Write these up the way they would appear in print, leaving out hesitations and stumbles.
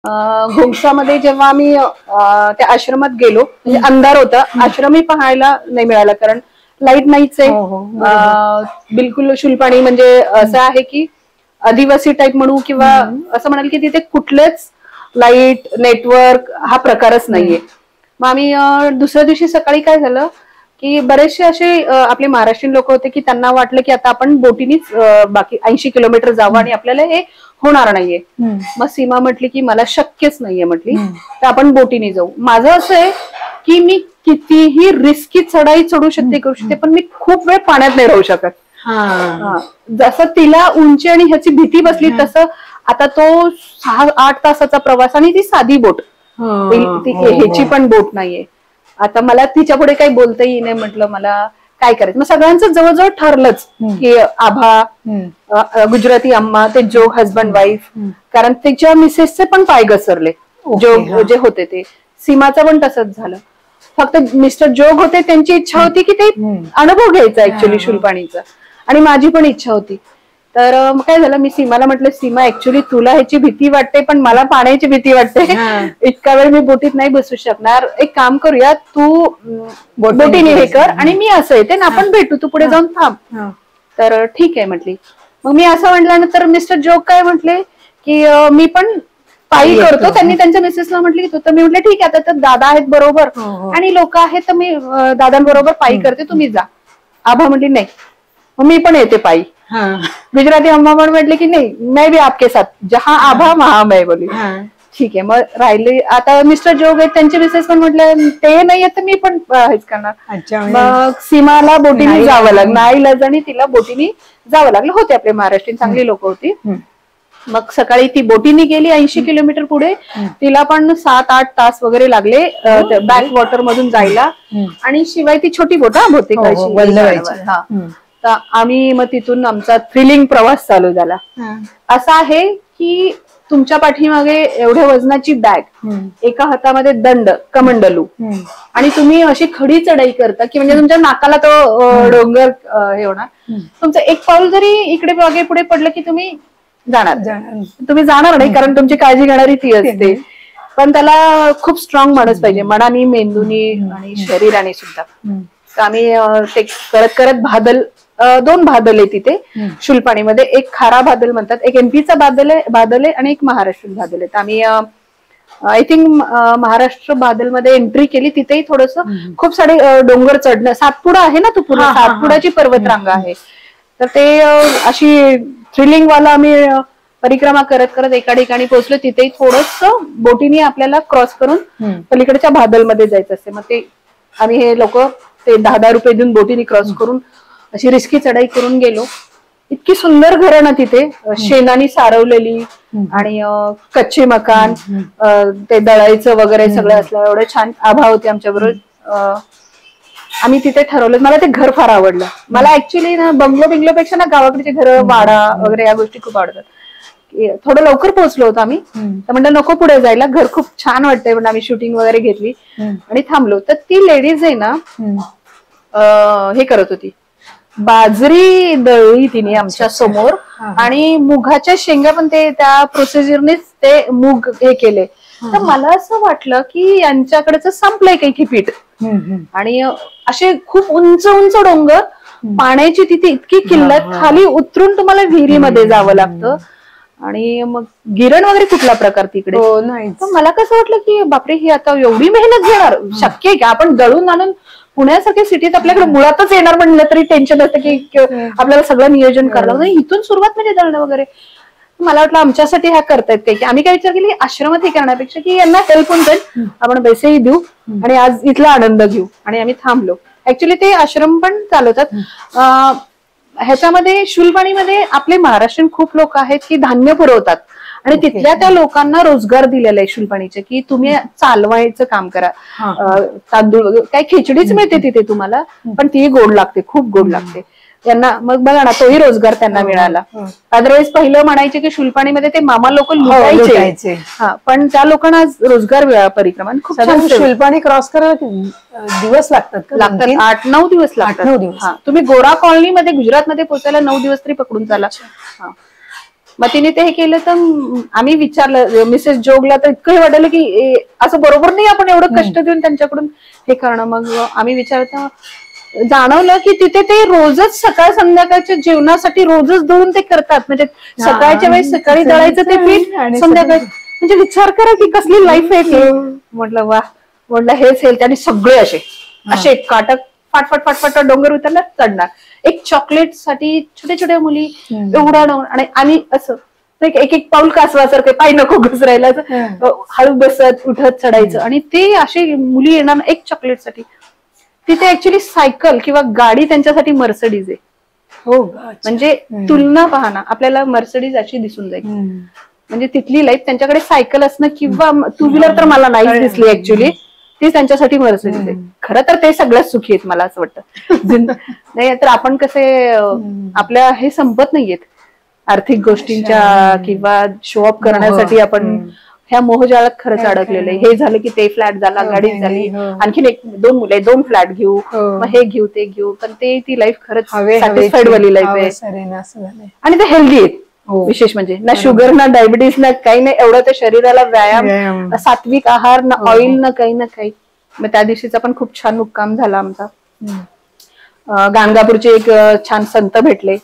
घोंगसामध्ये जेव्हा आम्ही त्या आश्रमात गेलो, म्हणजे अंधार होता, आश्रमही पाहायला नाही मिळाला कारण लाईट नाहीच आहे. बिलकुल शुलपाणी म्हणजे असं आहे की आदिवासी टाईप म्हणू किंवा असं म्हणाल की तिथे कुठलेच लाईट नेटवर्क हा प्रकारच नाहीये. मग आम्ही दुसऱ्या दिवशी सकाळी काय झालं की बरेचसे असे आपले महाराष्ट्रीयन लोक होते की त्यांना वाटलं की आता आपण बोटीनीच बाकी 80 किलोमीटर जावं आणि आपल्याला हे होणार नाहीये. मग सीमा म्हटली की मला शक्यच नाहीये म्हटली, तर आपण बोटीने जाऊ. माझं असं आहे की मी कितीही रिस्की चढाई चढू शकते करू शकते, पण मी खूप वेळ पाण्यात नाही राहू शकत. जसं तिला उंची आणि ह्याची भीती बसली तसं आता तो 6-8 तासाचा प्रवास आणि ती साधी बोट, ह्याची पण बोट नाहीये. आता मला तिच्या पुढे काही बोलता येई नाही, म्हटलं मला काय करायचं. मग सगळ्यांचं जवळजवळ ठरलंच की आभा, गुजराती अम्मा, ते जोग हजबंड वाईफ, कारण तिच्या मिसेसचे पण पाय घसरले जोग जे होते ते. सीमाचं पण तसंच झालं. फक्त मिस्टर जोग होते, त्यांची इच्छा होती की ते अनुभव घ्यायचा ऍक्च्युली शुलपाणीचा, आणि माझी पण इच्छा होती. तर मग काय झालं, मी सीमाला म्हटलं सीमा ऍक्च्युली तुला ह्याची भीती वाटते पण मला पाण्याची भीती वाटते, इतका वेळ मी बोटीत नाही बसू शकणार. एक काम करूया, तू बोटीने हे कर आणि मी असं येते ना, आपण भेटू, तू पुढे जाऊन थांब. तर ठीक आहे म्हटली. मग मी असं म्हटल्यानंतर मिस्टर जोग काय म्हटले की मी पण पायी करतो. त्यांनी त्यांच्या मिसेसला म्हटले की तू, तर मी म्हटलं ठीक आहे, आता तर दादा आहेत बरोबर आणि लोक आहेत, तर मी दादांबरोबर पायी करते, तुम्ही जा. आभा म्हटली नाही, मग मी पण येते पायी. गुजराती अम्मा पण म्हटले की नाही, मैं भी आपके साथ, जहा आभा वहा मैं बोली. ठीक आहे. मग राहिले आता मिस्टर जोग आहेत, त्यांचे मिसेस पण म्हटलं ते नाही येत मी पण हेच करणार. मग सीमाला बोटीने जावं लागलं, नाईलाज, आणि तिला बोटीने जावं लागलं. होते आपले महाराष्ट्रीयन चांगली लोक होती. मग सकाळी ती बोटीने गेली 80 किलोमीटर पुढे. तिला पण 7-8 तास वगैरे लागले बॅक वॉटर मधून जायला, आणि शिवाय ती छोटी बोट बोलते. तर आम्ही मग तिथून आमचा थ्रिलिंग प्रवास चालू झाला. असा आहे की तुमच्या पाठीमागे एवढ्या वजनाची बॅग, एका हातामध्ये दंड कमंडलू, आणि तुम्ही अशी खडी चढाई करता की म्हणजे तुमच्या नाकाला तो डोंगर हे होणार. तुमचं एक पाऊल जरी इकडे मागे पुढे पडलं की तुम्ही जाणार नाही, कारण तुमची काळजी घेणारी ती असते. पण त्याला खूप स्ट्रॉंग माणूस पाहिजे, मनाने, मेंदूनी आणि शरीराने सुद्धा. तर आम्ही ते करत करत दोन बादल आहे तिथे शुलपाणीमध्ये. एक खारा बादल म्हणतात, एक एमपीचा बादल आहे आणि एक महाराष्ट्र बादल आहे. तर आम्ही आय थिंक महाराष्ट्र बादलमध्ये एंट्री केली. तिथेही थोडस खूप सारे डोंगर चढणं, सातपुडा आहे ना, तो पूर्ण सातपुडाची पर्वतरांग आहे. तर ते अशी थ्रिलिंग वाला आम्ही परिक्रमा करत करत एका ठिकाणी पोहोचलो. तिथेही थोडस बोटीने आपल्याला क्रॉस करून पलीकडच्या बादलमध्ये जायचं असते. मग ते आम्ही हे लोक ते 10-10 रुपये देऊन बोटीने क्रॉस करून अशी रिस्की चढाई करून गेलो. इतकी सुंदर घरं ना तिथे, शेणानी सारवलेली, आणि कच्चे मकान, ते दळायचं वगैरे सगळं असलं. एवढे छान आभा होते आमच्या बरोबर. आम्ही तिथे ठरवलं. मला ते घर फार आवडलं. मला ऍक्च्युली ना बंगलोपेक्षा ना गावाकडचे घर, वाडा वगैरे या गोष्टी खूप आवडतात. थोडं लवकर पोहोचलो होतो आम्ही, तर म्हणलं नको पुढे जायला, घर खूप छान वाटतंय म्हणून आम्ही शूटिंग वगैरे घेतली आणि थांबलो. तर ती लेडीज आहे ना हे करत होती, बाजरी दळली तिने आमच्या समोर, आणि मुगाच्या शेंगा पण ते त्या प्रोसिजरनेच ते मूग हे केले. तर मला असं वाटलं की यांच्याकडेच संपलंय काही पीठ. आणि असे खूप उंच उंच डोंगर, पाण्याची तिथे इतकी किल्लत, खाली उतरून तुम्हाला विहिरीमध्ये जावं लागतं, आणि मग गिरण वगैरे कुठला प्रकार तिकडे. तर मला कसं वाटलं की बापरे, ही आता एवढी मेहनत घेणार, शक्य आहे का? आपण दळून आणून पुण्यासारख्या सिटीत आपल्याकडे मुळातच येणार म्हणलं तरी टेन्शन असतं की आपल्याला सगळं नियोजन करावं. इथून सुरुवात म्हणजे दळणं वगैरे. मला वाटलं आमच्यासाठी ह्या करतायत काही. आम्ही काय विचार केली, आश्रमात हे करण्यापेक्षा की यांना हेल्प होऊन जाईल, आपण पैसेही देऊ आणि आज इथला आनंद घेऊ. आणि आम्ही थांबलो. ऍक्च्युली ते आश्रम पण चालवतात. ह्याच्यामध्ये शुलपाणीमध्ये आपले महाराष्ट्रीयन खूप लोक आहेत की धान्य पुरवतात, आणि तिथल्या त्या लोकांना रोजगार दिलेला आहे शुलपाणीचे, की तुम्ही चालवायचं काम करा. तांदूळ काय खिचडीच मिळते तिथे तुम्हाला, पण ती गोड लागते, खूप गोड लागते त्यांना. मग बघा ना, तोही रोजगार त्यांना मिळाला. अदरवाईज पहिलं म्हणायचे की शुलपाणीमध्ये ते मामा लोक लुटायचे, पण त्या लोकांना रोजगार परिक्रमा. खूप छान. शुलपाणी क्रॉस करायला दिवस लागतात 8-9 दिवस लागतात. तुम्ही गोरा कॉलनीमध्ये गुजरातमध्ये पोहोचायला 9 दिवस तरी पकडून चाला. मग तिने ते हे केलं तर आम्ही विचारलं मिसेस जोगला, तर इतकं हे वाटलं की असं बरोबर नाही आपण एवढं कष्ट देऊन त्यांच्याकडून हे करणं. मग आम्ही विचारता जाणवलं की तिथे ते रोजच सकाळ संध्याकाळच्या जेवणासाठी रोजच दळून ते करतात. म्हणजे सकाळच्या वेळेस सकाळी दळायचं ते पीठ, संध्याकाळी. म्हणजे विचार करा की कसली लाईफ आहे ती. म्हटलं वा, म्हटलं हेच हेल्थ. आणि सगळे असे काटक फाटफाट फाटफाट डोंगर उतरला चढणार. एक चॉकलेट साठी छोट्या छोट्या मुली एवढा आणि आम्ही असं एक एक पाऊल कासवासारखं, पाय नको घसरायला, हळू बसत उठत चढायचं. आणि ते असे मुली येणार एक चॉकलेट साठी. तिथे ऍक्च्युली सायकल किंवा गाडी त्यांच्यासाठी मर्सिडीज आहे. हो, म्हणजे तुलना पाहना आपल्याला मर्सिडीज अशी दिसून जाईल. म्हणजे तिथली लाईफ त्यांच्याकडे सायकल असणं किंवा टू व्हीलर तर मला नाही दिसली ऍक्च्युली, ती त्यांच्यासाठी मर्सिडीज आहे. खरं तर ते सगळ्यात सुखी आहेत मला असं वाटतं. नाही तर आपण कसे आपल्या हे संपत नाहीयेत आर्थिक गोष्टींच्या किंवा शो ऑफ करण्यासाठी आपण ह्या मोहजाळात खरंच अडकलेलं आहे. हे झालं की ते फ्लॅट झाला, गाडी झाली, आणखीन एक 2 मुले 2 फ्लॅट घेऊ, मग हे घेऊ ते घेऊ. पण ते ती लाईफ खरंच सॅटिस्फाईड वाली लाईफ आहे. आणि ते हेल्दी आहेत विशेष म्हणजे. ना शुगर ना डायबिटीस ना काही नाही, एवढं ते शरीराला व्यायाम, सात्विक आहार, ना ऑइल ना काही ना काही. मग त्या दिवशीचा पण खूप छान मुक्काम झाला आमचा. गाणगापूरचे एक छान संत भेटले,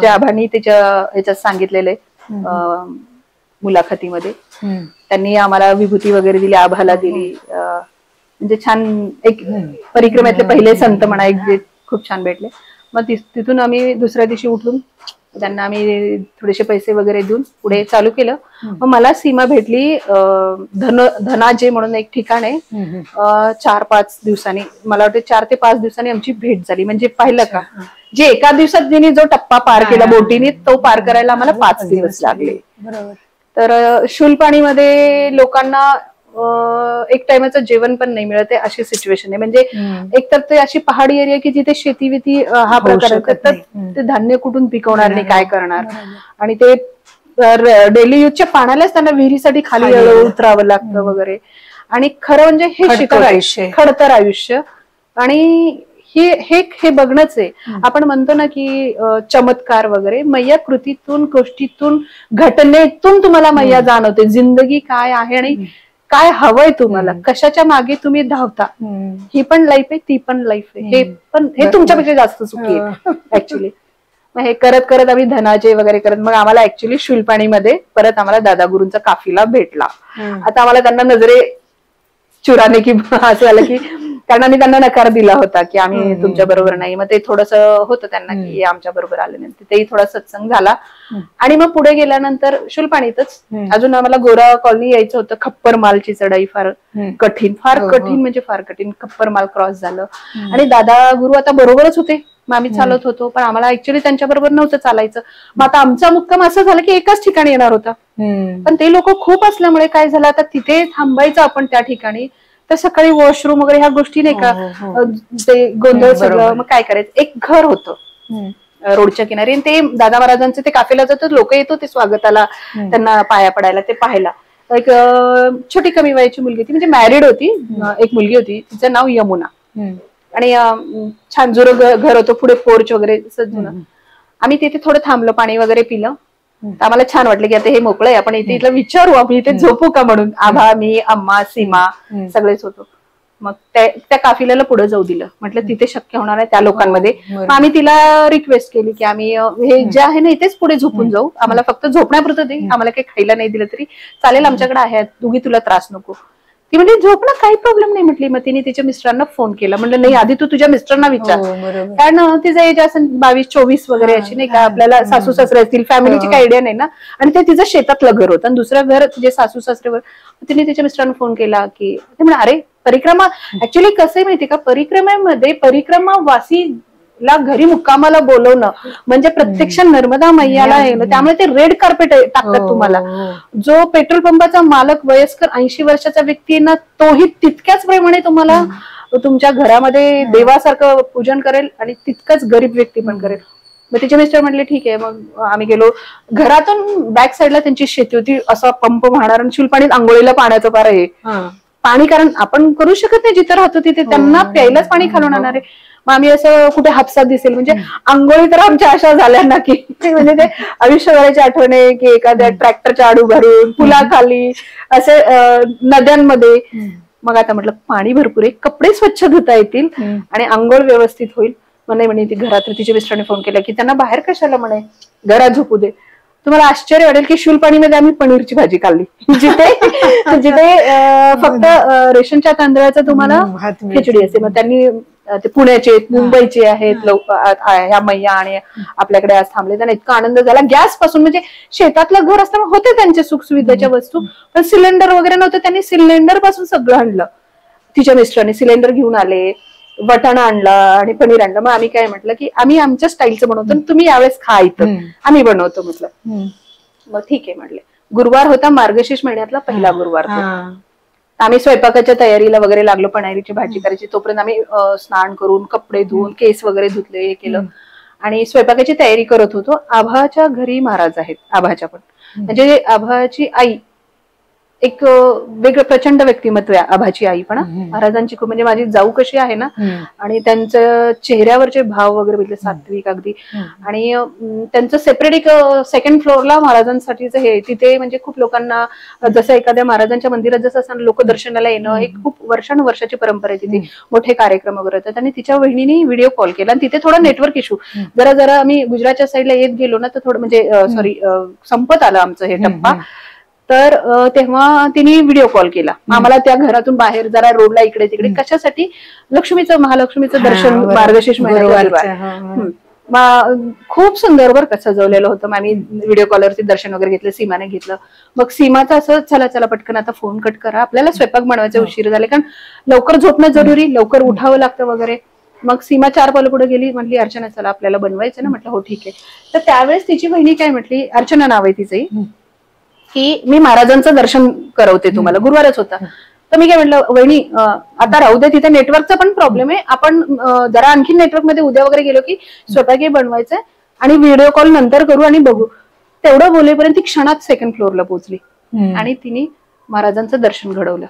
जे आभानी त्याच्या ह्याच्यात सांगितलेले मुलाखतीमध्ये. त्यांनी आम्हाला विभूती वगैरे दिली, आभाला दिली. म्हणजे छान एक परिक्रमेतले पहिले संत म्हणा एक जे खूप छान भेटले. मग तिथून आम्ही दुसऱ्या दिवशी उठून त्यांना आम्ही थोडेसे पैसे वगैरे देऊन पुढे चालू केलं. मग मला सीमा भेटली धनाजे म्हणून एक ठिकाण आहे. 4-5 दिवसांनी, मला वाटतं 4 ते 5 दिवसांनी आमची भेट झाली. म्हणजे पाहिलं का, जे एका दिवसात ज्यांनी जो टप्पा पार केला बोटीने, तो पार करायला आम्हाला 5 दिवस लागले. तर शुलपाणीमध्ये लोकांना एक टाइमचं जेवण पण नाही मिळत आहे अशी सिच्युएशन आहे. म्हणजे एकतर ते अशी पहाडी एरिया की जिथे शेती हा प्रकार आहे, तर ते धान्य कुठून पिकवणार आणि काय करणार. आणि ते डेली यूजच्या पाण्यालाच त्यांना विहिरीसाठी खाली उतरावं लागतं वगैरे. आणि खरं म्हणजे हे खडतर आयुष्य. आणि हे बघणंच आहे. आपण म्हणतो ना की चमत्कार वगैरे, मैया कृतीतून, गोष्टीतून, घटनेतून तुम्हाला मैया जाणवते जिंदगी काय आहे आणि काय हवंय तुम्हाला, कशाच्या मागे तुम्ही धावता. ही पण लाईफ आहे, ती पण लाईफ आहे. हे तुमच्यापेक्षा जास्त सुखी आहे ऍक्च्युली. मग हे करत करत आम्ही धनाचे वगैरे करत, मग आम्हाला ऍक्च्युली शुलपाणीमध्ये परत आम्हाला दादागुरूंचा काफिला भेटला. आता आम्हाला त्यांना नजरे चुराने की असं झालं की, कारण आम्ही त्यांना नकार दिला होता की आम्ही तुमच्या बरोबर नाही. मग ते थोडंसं होतं त्यांना की आमच्या बरोबर आले नाही. तेही थोडा सत्संग झाला. आणि मग पुढे गेल्यानंतर शुलपाणीतच अजून आम्हाला गोरा कॉलनी यायचं होतं. खप्पर मालची चढाई फार कठीण, म्हणजे फार कठीण. खप्पर माल क्रॉस झालं आणि दादा गुरु आता बरोबरच होते. मग आम्ही चालत होतो, पण आम्हाला ऍक्च्युली त्यांच्या बरोबर नव्हतं चालायचं. मग आता आमचा मुक्काम असं झालं की एकाच ठिकाणी येणार होता, पण ते लोक खूप असल्यामुळे काय झालं, आता तिथे थांबायचं आपण त्या ठिकाणी. तर सकाळी वॉशरूम वगैरे ह्या गोष्टी नाही का, ते गोंधळ सगळं. मग काय करायचं, एक घर होतं रोडच्या किनारी, ते दादा महाराजांचे ते काफेला जातात लोक, येतो ते स्वागताला त्यांना पाया पडायला, ते पाहायला. एक छोटी कमी वयाची मुलगी होती, म्हणजे मॅरिड होती, एक मुलगी होती, तिचं नाव यमुना. आणि छान जुरं घर होतं, पुढे पोर्च वगैरे जुनं. आम्ही तिथे थोडं थांबलो, पाणी वगैरे पिलं. आम्हाला छान वाटलं की आता हे मोकळं आहे, आपण इथे विचारू आपण इथे झोपू का म्हणून. आभा, मी, अम्मा, सीमा सगळेच होतो. मग त्या काफिल्याला पुढे जाऊ दिलं. म्हटलं तिथे शक्य होणार आहे त्या लोकांमध्ये. मग आम्ही तिला रिक्वेस्ट केली की आम्ही हे जे आहे ना इथेच पुढे झोपून जाऊ, आम्हाला फक्त झोपण्यापुरतं दे, आम्हाला काही खायला नाही दिलं तरी चालेल, आमच्याकडे आहे, दोघी तुला त्रास नको. ती म्हणजे झोपणं काही प्रॉब्लेम नाही म्हटली. मग तिने तिच्या मिस्टरांना फोन केला. म्हणलं नाही, आधी तू तुझ्या मिस्टरांना विचार, कारण तिचं एज असं 22-24 वगैरे अशी नाही का, आपल्याला सासू सासरे असतील, फॅमिलीची काही आयडिया नाही ना. आणि ते तिचं शेतातलं घर होतं आणि दुसरं घर तिचे सासू सासरेवर. तिने तिच्या मिस्टरांना फोन केला की, ते म्हणा अरे परिक्रमा, ऍक्च्युली कसं आहे माहितीये का, परिक्रमेमध्ये परिक्रमावासीला घरी मुक्कामाला बोलवणं म्हणजे प्रत्यक्ष नर्मदा मैयाला येणं. त्यामुळे ते रेड कार्पेट टाकतात तुम्हाला. जो पेट्रोल पंपाचा मालक वयस्कर 80 वर्षाचा व्यक्ती आहे ना, तोही तितक्याच प्रमाणे तुम्हाला तुमच्या घरामध्ये देवासारखं पूजन करेल आणि तितकंच गरीब व्यक्ती पण करेल. मग तिचे मिस्टर म्हटले ठीक आहे. मग आम्ही गेलो. घरातून बॅक साईडला त्यांची शेती होती, असा पंप वाहणार आणि शुलपाणीत आंघोळीला पाण्याचं फार आहे पाणी, कारण आपण करू शकत नाही जिथं राहतो तिथे, त्यांना प्यायलाच पाणी खालून आणणार आहे. मग आम्ही असं कुठे हापसात दिसेल म्हणजे आंघोळी तर आमच्या अशा झाल्या ना की म्हणजे ते आयुष्यभराची आठवण आहे की एखाद्या ट्रॅक्टरच्या आडू भरून पुलाखाली असे नद्यांमध्ये. मग आता म्हटलं पाणी भरपूर आहे, कपडे स्वच्छ धुता येतील आणि आंघोळ व्यवस्थित होईल. मग नाही म्हणे ती घरात तिच्या मिस्टरांनी फोन केला की त्यांना बाहेर कशाला म्हणे, घरात झोपू दे. तुम्हाला आश्चर्य वाटेल की शूलपाणीमध्ये आम्ही पनीरची भाजी खाल्ली, जिथे फक्त रेशनच्या तांदळाचं तुम्हाला खिचडी असते. मग त्यांनी ते पुण्याचे मुंबईचे आहेत लोक ह्या मैया आणि आपल्याकडे आज थांबले, त्यांना इतका आनंद झाला. गॅस पासून म्हणजे शेतातलं घर असताना होते त्यांचे सुखसुविधाच्या वस्तू, पण सिलेंडर वगैरे नव्हतं. त्यांनी सिलेंडर पासून सगळं आणलं. तिच्या मिस्टरांनी सिलेंडर घेऊन आले, वटाणा आणला आणि पनीर आणलं. मग आम्ही काय म्हटलं की आम्ही आमच्या स्टाईलचं बनवतो, तुम्ही यावेळेस खा इथं, आम्ही बनवतो म्हटलं. मग ठीक आहे म्हटले. गुरुवार होता, मार्गशीर्ष महिन्यातला पहिला गुरुवार. आम्ही स्वयंपाकाच्या तयारीला वगैरे लागलो, पनीरची भाजी करायची. तोपर्यंत आम्ही स्नान करून कपडे धुवून केस वगैरे धुतले, हे केलं आणि स्वयंपाकाची तयारी करत होतो. आभाच्या घरी महाराज आहेत, आभाच्या पण म्हणजे आभाची आई एक वेगळं प्रचंड व्यक्तिमत्व आहे आभाची आई पण. महाराजांची खूप म्हणजे माझी जाऊ कशी आहे ना, आणि त्यांच्या चेहऱ्यावरचे भाव वगैरे बघितले, सात्विक अगदी. आणि त्यांचं सेपरेट एक सेकंड फ्लोअरला महाराजांसाठीच हे, तिथे म्हणजे खूप लोकांना जसं एखाद्या महाराजांच्या मंदिरात जसं असं लोक दर्शनाला येणं, एक खूप वर्षानुवर्षाची परंपरा आहे तिथे, मोठे कार्यक्रम वगैरे होतात. आणि तिच्या वहिनीने व्हिडिओ कॉल केला आणि तिथे थोडा नेटवर्क इश्यू, जरा आम्ही गुजरातच्या साईडला येत गेलो ना तर थोडं म्हणजे सॉरी संपत आलं आमचं हे टप्पा. तर तेव्हा तिने व्हिडिओ कॉल केला आम्हाला त्या घरातून बाहेर जरा रोडला इकडे तिकडे, कशासाठी, महालक्ष्मीचं दर्शन मार्गशीर्ष महिन्यात. खूप सुंदर बरं का सजवलेलं होतं. मग आम्ही व्हिडिओ कॉलवरती दर्शन वगैरे घेतलं, सीमाने घेतलं. मग सीमाचं असं चला पटकन आता फोन कट करा, आपल्याला स्वयंपाक बनवायचा उशीर झाले, कारण लवकर झोपणं जरुरी, लवकर उठावं लागतं वगैरे. मग सीमा 4 पावलं पुढे गेली, म्हटली अर्चना चला आपल्याला बनवायचं ना. म्हटलं हो ठीक आहे. तर त्यावेळेस तिची बहिणी काय म्हटली, अर्चना नाव आहे तिचंही, की मी महाराजांचं दर्शन करवते तुम्हाला, गुरुवारच होता. तर मी काय म्हटलं, वहिनी आता राहू दे, तिथे नेटवर्कचा पण प्रॉब्लेम आहे, आपण जरा आणखी नेटवर्क मध्ये उद्या वगैरे गेलो की स्वयंपाकी बनवायचंय आणि व्हिडिओ कॉल नंतर करू आणि बघू. तेवढं बोलेपर्यंत ती क्षणात सेकंड फ्लोअरला पोहोचली आणि तिने महाराजांचं दर्शन घडवलं.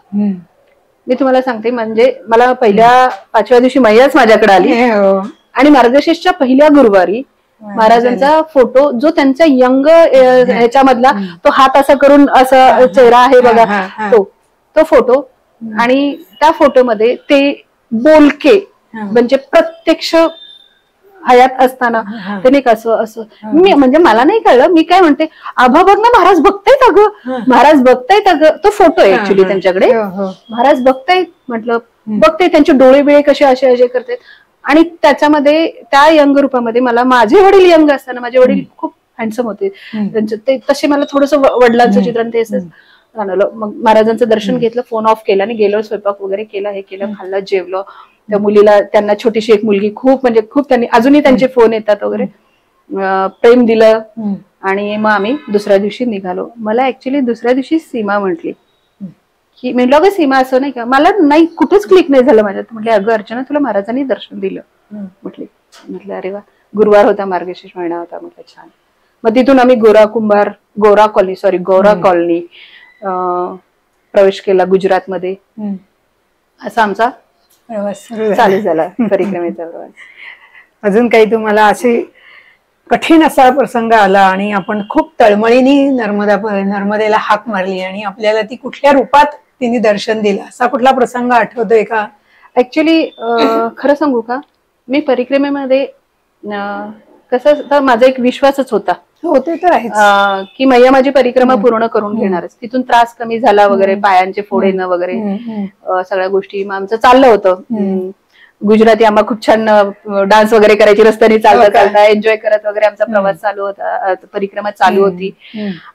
मी तुम्हाला सांगते, म्हणजे मला पहिल्या 5व्या दिवशी मैयाच माझ्याकडे आली आणि मार्गशीर्षच्या पहिल्या गुरुवारी महाराजांचा फोटो, जो त्यांच्या यंग ह्याच्यामधला तो हात असा करून असा चेहरा आहे बघा, तो फोटो. आणि त्या फोटोमध्ये ते बोलके म्हणजे प्रत्यक्ष हयात असताना त्याने कसं असं, मी म्हणजे मला नाही कळलं. मी काय म्हणते, आभा बघ ना महाराज बघतायत अगं, महाराज बघतायत अगं. तो फोटो आहे ऍक्च्युली त्यांच्याकडे, महाराज बघतायत. म्हटलं बघते, त्यांचे डोळे बिळे कसे असे करतायत. आणि त्याच्यामध्ये त्या यंग रूपामध्ये मला माझे वडील यंग असताना, माझे वडील खूप हँडसम होते, त्यांचे ते तसे मला थोडंसं वडिलांचं चित्रण ते असं जाणवलं. मग महाराजांचं दर्शन घेतलं, फोन ऑफ केला आणि गेलो, स्वयंपाक वगैरे केला, हे केलं, खाल्लं, जेवलं. त्या मुलीला, त्यांना छोटीशी एक मुलगी, खूप म्हणजे खूप त्यांनी अजूनही त्यांचे फोन येतात वगैरे, प्रेम दिलं. आणि मग आम्ही दुसऱ्या दिवशी निघालो. मला ऍक्च्युली दुसऱ्या दिवशी सीमा म्हटली की, म्हटलं अगं सीमा असं नाही का, मला नाही कुठेच क्लिक नाही झालं माझ्यात. म्हटलं अगं अर्चना तुला महाराजांनी दर्शन दिलं. म्हटलं अरे वा, गुरुवार होता, मार्गशीर्ष महिना होता. म्हटलं छान. मग तिथून आम्ही गौरा कॉलनी प्रवेश केला गुजरातमध्ये. असा आमचा प्रवास चालू झाला परिक्रमेचा प्रवास. अजून काही तुम्हाला असे कठीण असा प्रसंग आला आणि आपण खूप तळमळीने नर्मदेला हाक मारली आणि आपल्याला ती कुठल्या रूपात तिने दर्शन दिलं, असा कुठला प्रसंग आठवतोय का? ऍक्च्युली खरं सांगू का, मी परिक्रमेमध्ये कसं तर माझा एक विश्वासच होता, होते तर आहेच, की मैया माझी परिक्रमा पूर्ण करून घेणारच. तिथून त्रास कमी झाला वगैरे, पायांचे फोड येणं वगैरे सगळ्या गोष्टी. मग आमचं चाललं होतं. गुजराती आम्हा खूप छान डान्स वगैरे करायची, रस्त्याने चालता एन्जॉय करत वगैरे आमचा प्रवास चालू होता, परिक्रमा चालू होती.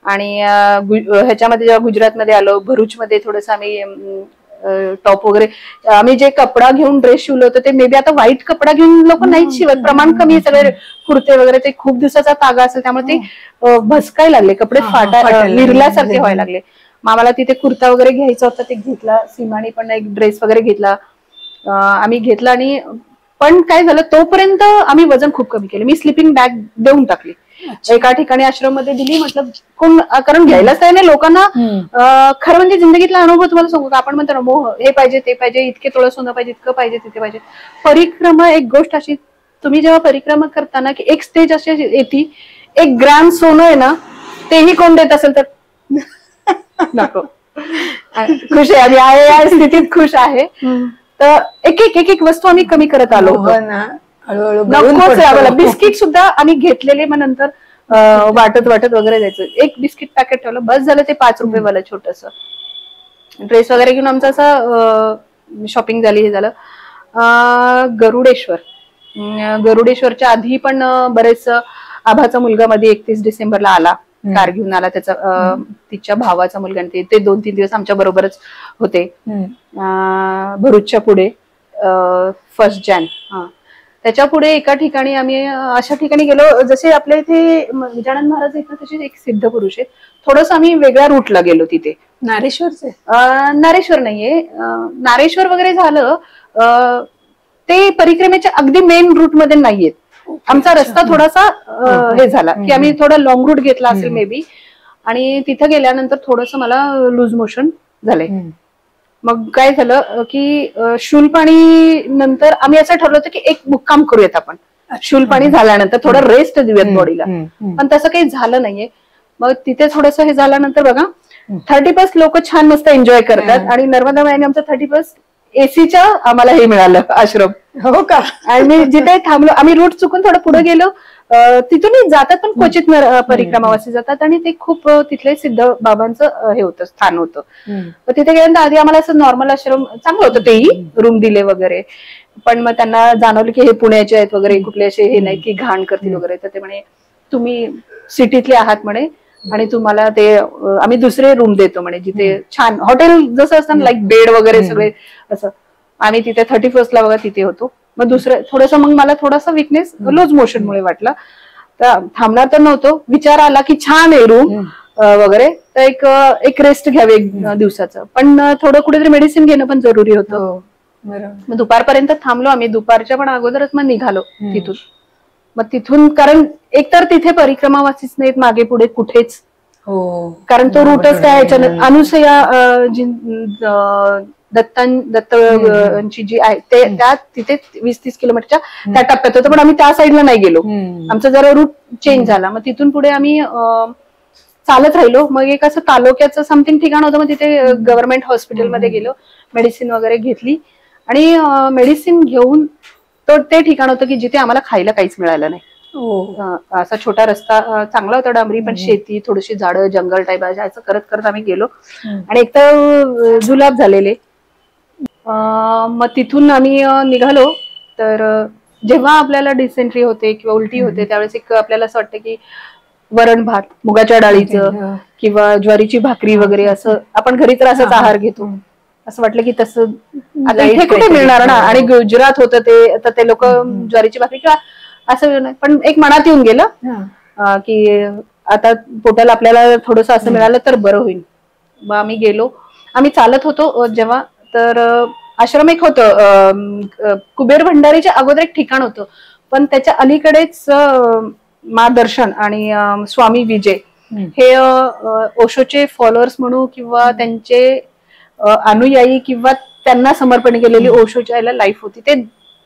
आणि ह्याच्यामध्ये जेव्हा गुजरातमध्ये आलो, भरूचमध्ये थोडंसं आम्ही टॉप वगैरे, आम्ही जे कपडा घेऊन ड्रेस शिवलं होतं ते मे बी आता व्हाईट कपडा घेऊन लोक नाहीच शिवत, प्रमाण कमी, सगळे कुर्ते वगैरे, ते खूप दिवसाचा तागा असेल त्यामुळे ते भसकायला लागले, कपडे विरल्यासारखे व्हायला लागले. मग आम्हाला तिथे कुर्ता वगैरे घ्यायचा होता, ते घेतला. सीमानी पण एक ड्रेस वगैरे घेतला, आम्ही घेतला. आणि पण काय झालं, तोपर्यंत आम्ही वजन खूप कमी केलं. मी स्लिपिंग बॅग देऊन टाकली, एका ठिकाणी आश्रम मध्ये दिली. म्हटलं कोण, कारण घ्यायलाच आहे ना लोकांना. खरं म्हणजे जिंदगीतला अनुभव तुम्हाला सांगू का, आपण म्हणतो ना मोह, हे पाहिजे ते पाहिजे, इतके तोळं सोनं पाहिजे, इतकं पाहिजे, तिथे पाहिजे. परिक्रमा एक गोष्ट अशी, तुम्ही जेव्हा परिक्रमा करताना की एक स्टेज अशी येते, 1 ग्रॅम सोनं आहे ना, तेही कोण देत असेल तर नको. खुश आहे आम्ही, आहे या स्थितीत खुश आहे. तर एक वस्तू आम्ही कमी करत आलो होतो ना, हळूहळू. नकोच आम्हाला बिस्किट सुद्धा आम्ही घेतलेले, मग नंतर वाटत वगैरे द्यायचं. एक बिस्किट पॅकेट ठेवलं, बस झालं. ते 5 रुपये वाला छोटस ड्रेस वगैरे घेऊन आमचं असं शॉपिंग झाली. हे झालं. गरुडेश्वरच्या आधी पण बरेच, आभाचा मुलगा मध्ये 31 डिसेंबरला आला, कार घेऊन आला. त्याचा तिच्या भावाचा मुलगा, ते 2-3 दिवस आमच्या बरोबरच होते. भरूचच्या पुढे 1 जानेवारी, त्याच्या पुढे एका ठिकाणी आम्ही अशा ठिकाणी गेलो, जसे आपल्या इथे गजानन महाराज आहेत तसे एक सिद्ध पुरुष आहेत. थोडस आम्ही वेगळ्या रूटला गेलो तिथे. नारेश्वरचे? नारेश्वर नाहीये, नारेश्वर वगैरे झालं, ते परिक्रमेच्या अगदी मेन रूट मध्ये नाहीयेत. आमचा रस्ता थोडासा हे झाला की आम्ही थोडा लॉंग रूट घेतला असेल मे बी, आणि तिथं गेल्यानंतर थोडस मला लूज मोशन झालंय. मग काय झालं की शूलपाणी नंतर आम्ही असं ठरवलं होतं की एक मुक्काम करूयात आपण, शूलपाणी झाल्यानंतर थोडं रेस्ट देऊयात बॉडीला. पण तसं काही झालं नाहीये. मग तिथे थोडंसं हे झाल्यानंतर बघा 30+ लोक छान मस्त एन्जॉय करतात, आणि नर्मदा मायाने आमचं 30+ एसीच्या आम्हाला हे मिळालं आश्रम. हो का? आणि मी जिथे थांबलो, आम्ही रूट चुकून थोडं पुढे गेलो, तिथूनही जातात पण क्वचित परिक्रमावासी जातात, आणि ते खूप तिथले सिद्ध बाबांचं हे होतं, स्थान होतं. तिथे गेल्यानंतर आधी आम्हाला असं नॉर्मल आश्रम चांगलं होतं, तेही रूम दिले वगैरे. पण मग त्यांना जाणवलं की हे पुण्याचे आहेत वगैरे, कुठले असे हे नाही की घाण करतील वगैरे. तर ते म्हणे तुम्ही सिटीतले आहात म्हणे, आणि तुम्हाला ते आम्ही दुसरे रूम देतो म्हणे, जिथे छान हॉटेल जसं असतं लाईक बेड वगैरे सगळे असं. आम्ही तिथे 31 ला बघा तिथे होतो. मग दुसरं थोडंसं, मग मला थोडासा विकनेस लूज मोशन मुळे वाटला, तर थांबणार तर नव्हतो. विचार आला की छान आहे रूम वगैरे, तर एक रेस्ट घ्यावे 1 दिवसाचं. पण थोडं कुठेतरी मेडिसिन घेणं पण जरुरी होतं. मग दुपारपर्यंत थांबलो आम्ही. दुपारच्या पण अगोदरच मग निघालो तिथून. मग तिथून, कारण एकतर तिथे परिक्रमावासीच नाहीत मागे पुढे कुठेच, कारण तो रूटच काय ह्याच्यानं अनुसया दत्तांची जी आहे ते त्या तिथे 20-30 किलोमीटरच्या त्या टप्प्यात होतं. पण आम्ही त्या साईडला नाही गेलो, आमचा जरा रूट चेंज झाला. मग तिथून पुढे आम्ही चालत राहिलो. मग एक असं तालुक्याचं समथिंग ठिकाण होतं, मग तिथे गव्हर्नमेंट हॉस्पिटलमध्ये गेलो, मेडिसिन वगैरे घेतली, आणि मेडिसिन घेऊन ते ठिकाण होतं की जिथे आम्हाला खायला काहीच मिळालं नाही. असा छोटा रस्ता चांगला होता, डांबरी, पण शेती, थोडीशी झाडं, जंगल टाईप असं करत करत आम्ही गेलो. आणि एक तर जुलाब झालेले. मग तिथून आम्ही निघालो. तर जेव्हा आपल्याला डिसेंट्री होते किंवा उलटी होते, त्यावेळेस एक आपल्याला असं वाटतं की वरण भात, मुगाच्या डाळीचं किंवा ज्वारीची भाकरी वगैरे, असं आपण घरी तर असंच आहार घेतो. असं वाटलं की तसं आता इथे कुठे मिळणार ना. आणि गुजरात होतं ते, आता ते लोक ज्वारीची भाकरी किंवा असं, पण एक मनात येऊन गेलं की आता पोटाला आपल्याला थोडंसं असं मिळालं तर बरं होईल. मग आम्ही गेलो. आम्ही चालत होतो जेव्हा, तर आश्रम एक होतं, कुबेर भंडारीच्या अगोदर एक ठिकाण होतं, पण त्याच्या अलीकडेच मार्गदर्शन आणि स्वामी विजय हे ओशोचे फॉलोअर्स म्हणू किंवा त्यांचे अनुयायी किंवा त्यांना समर्पण केलेली ओशोच्या याला लाईफ होती. ते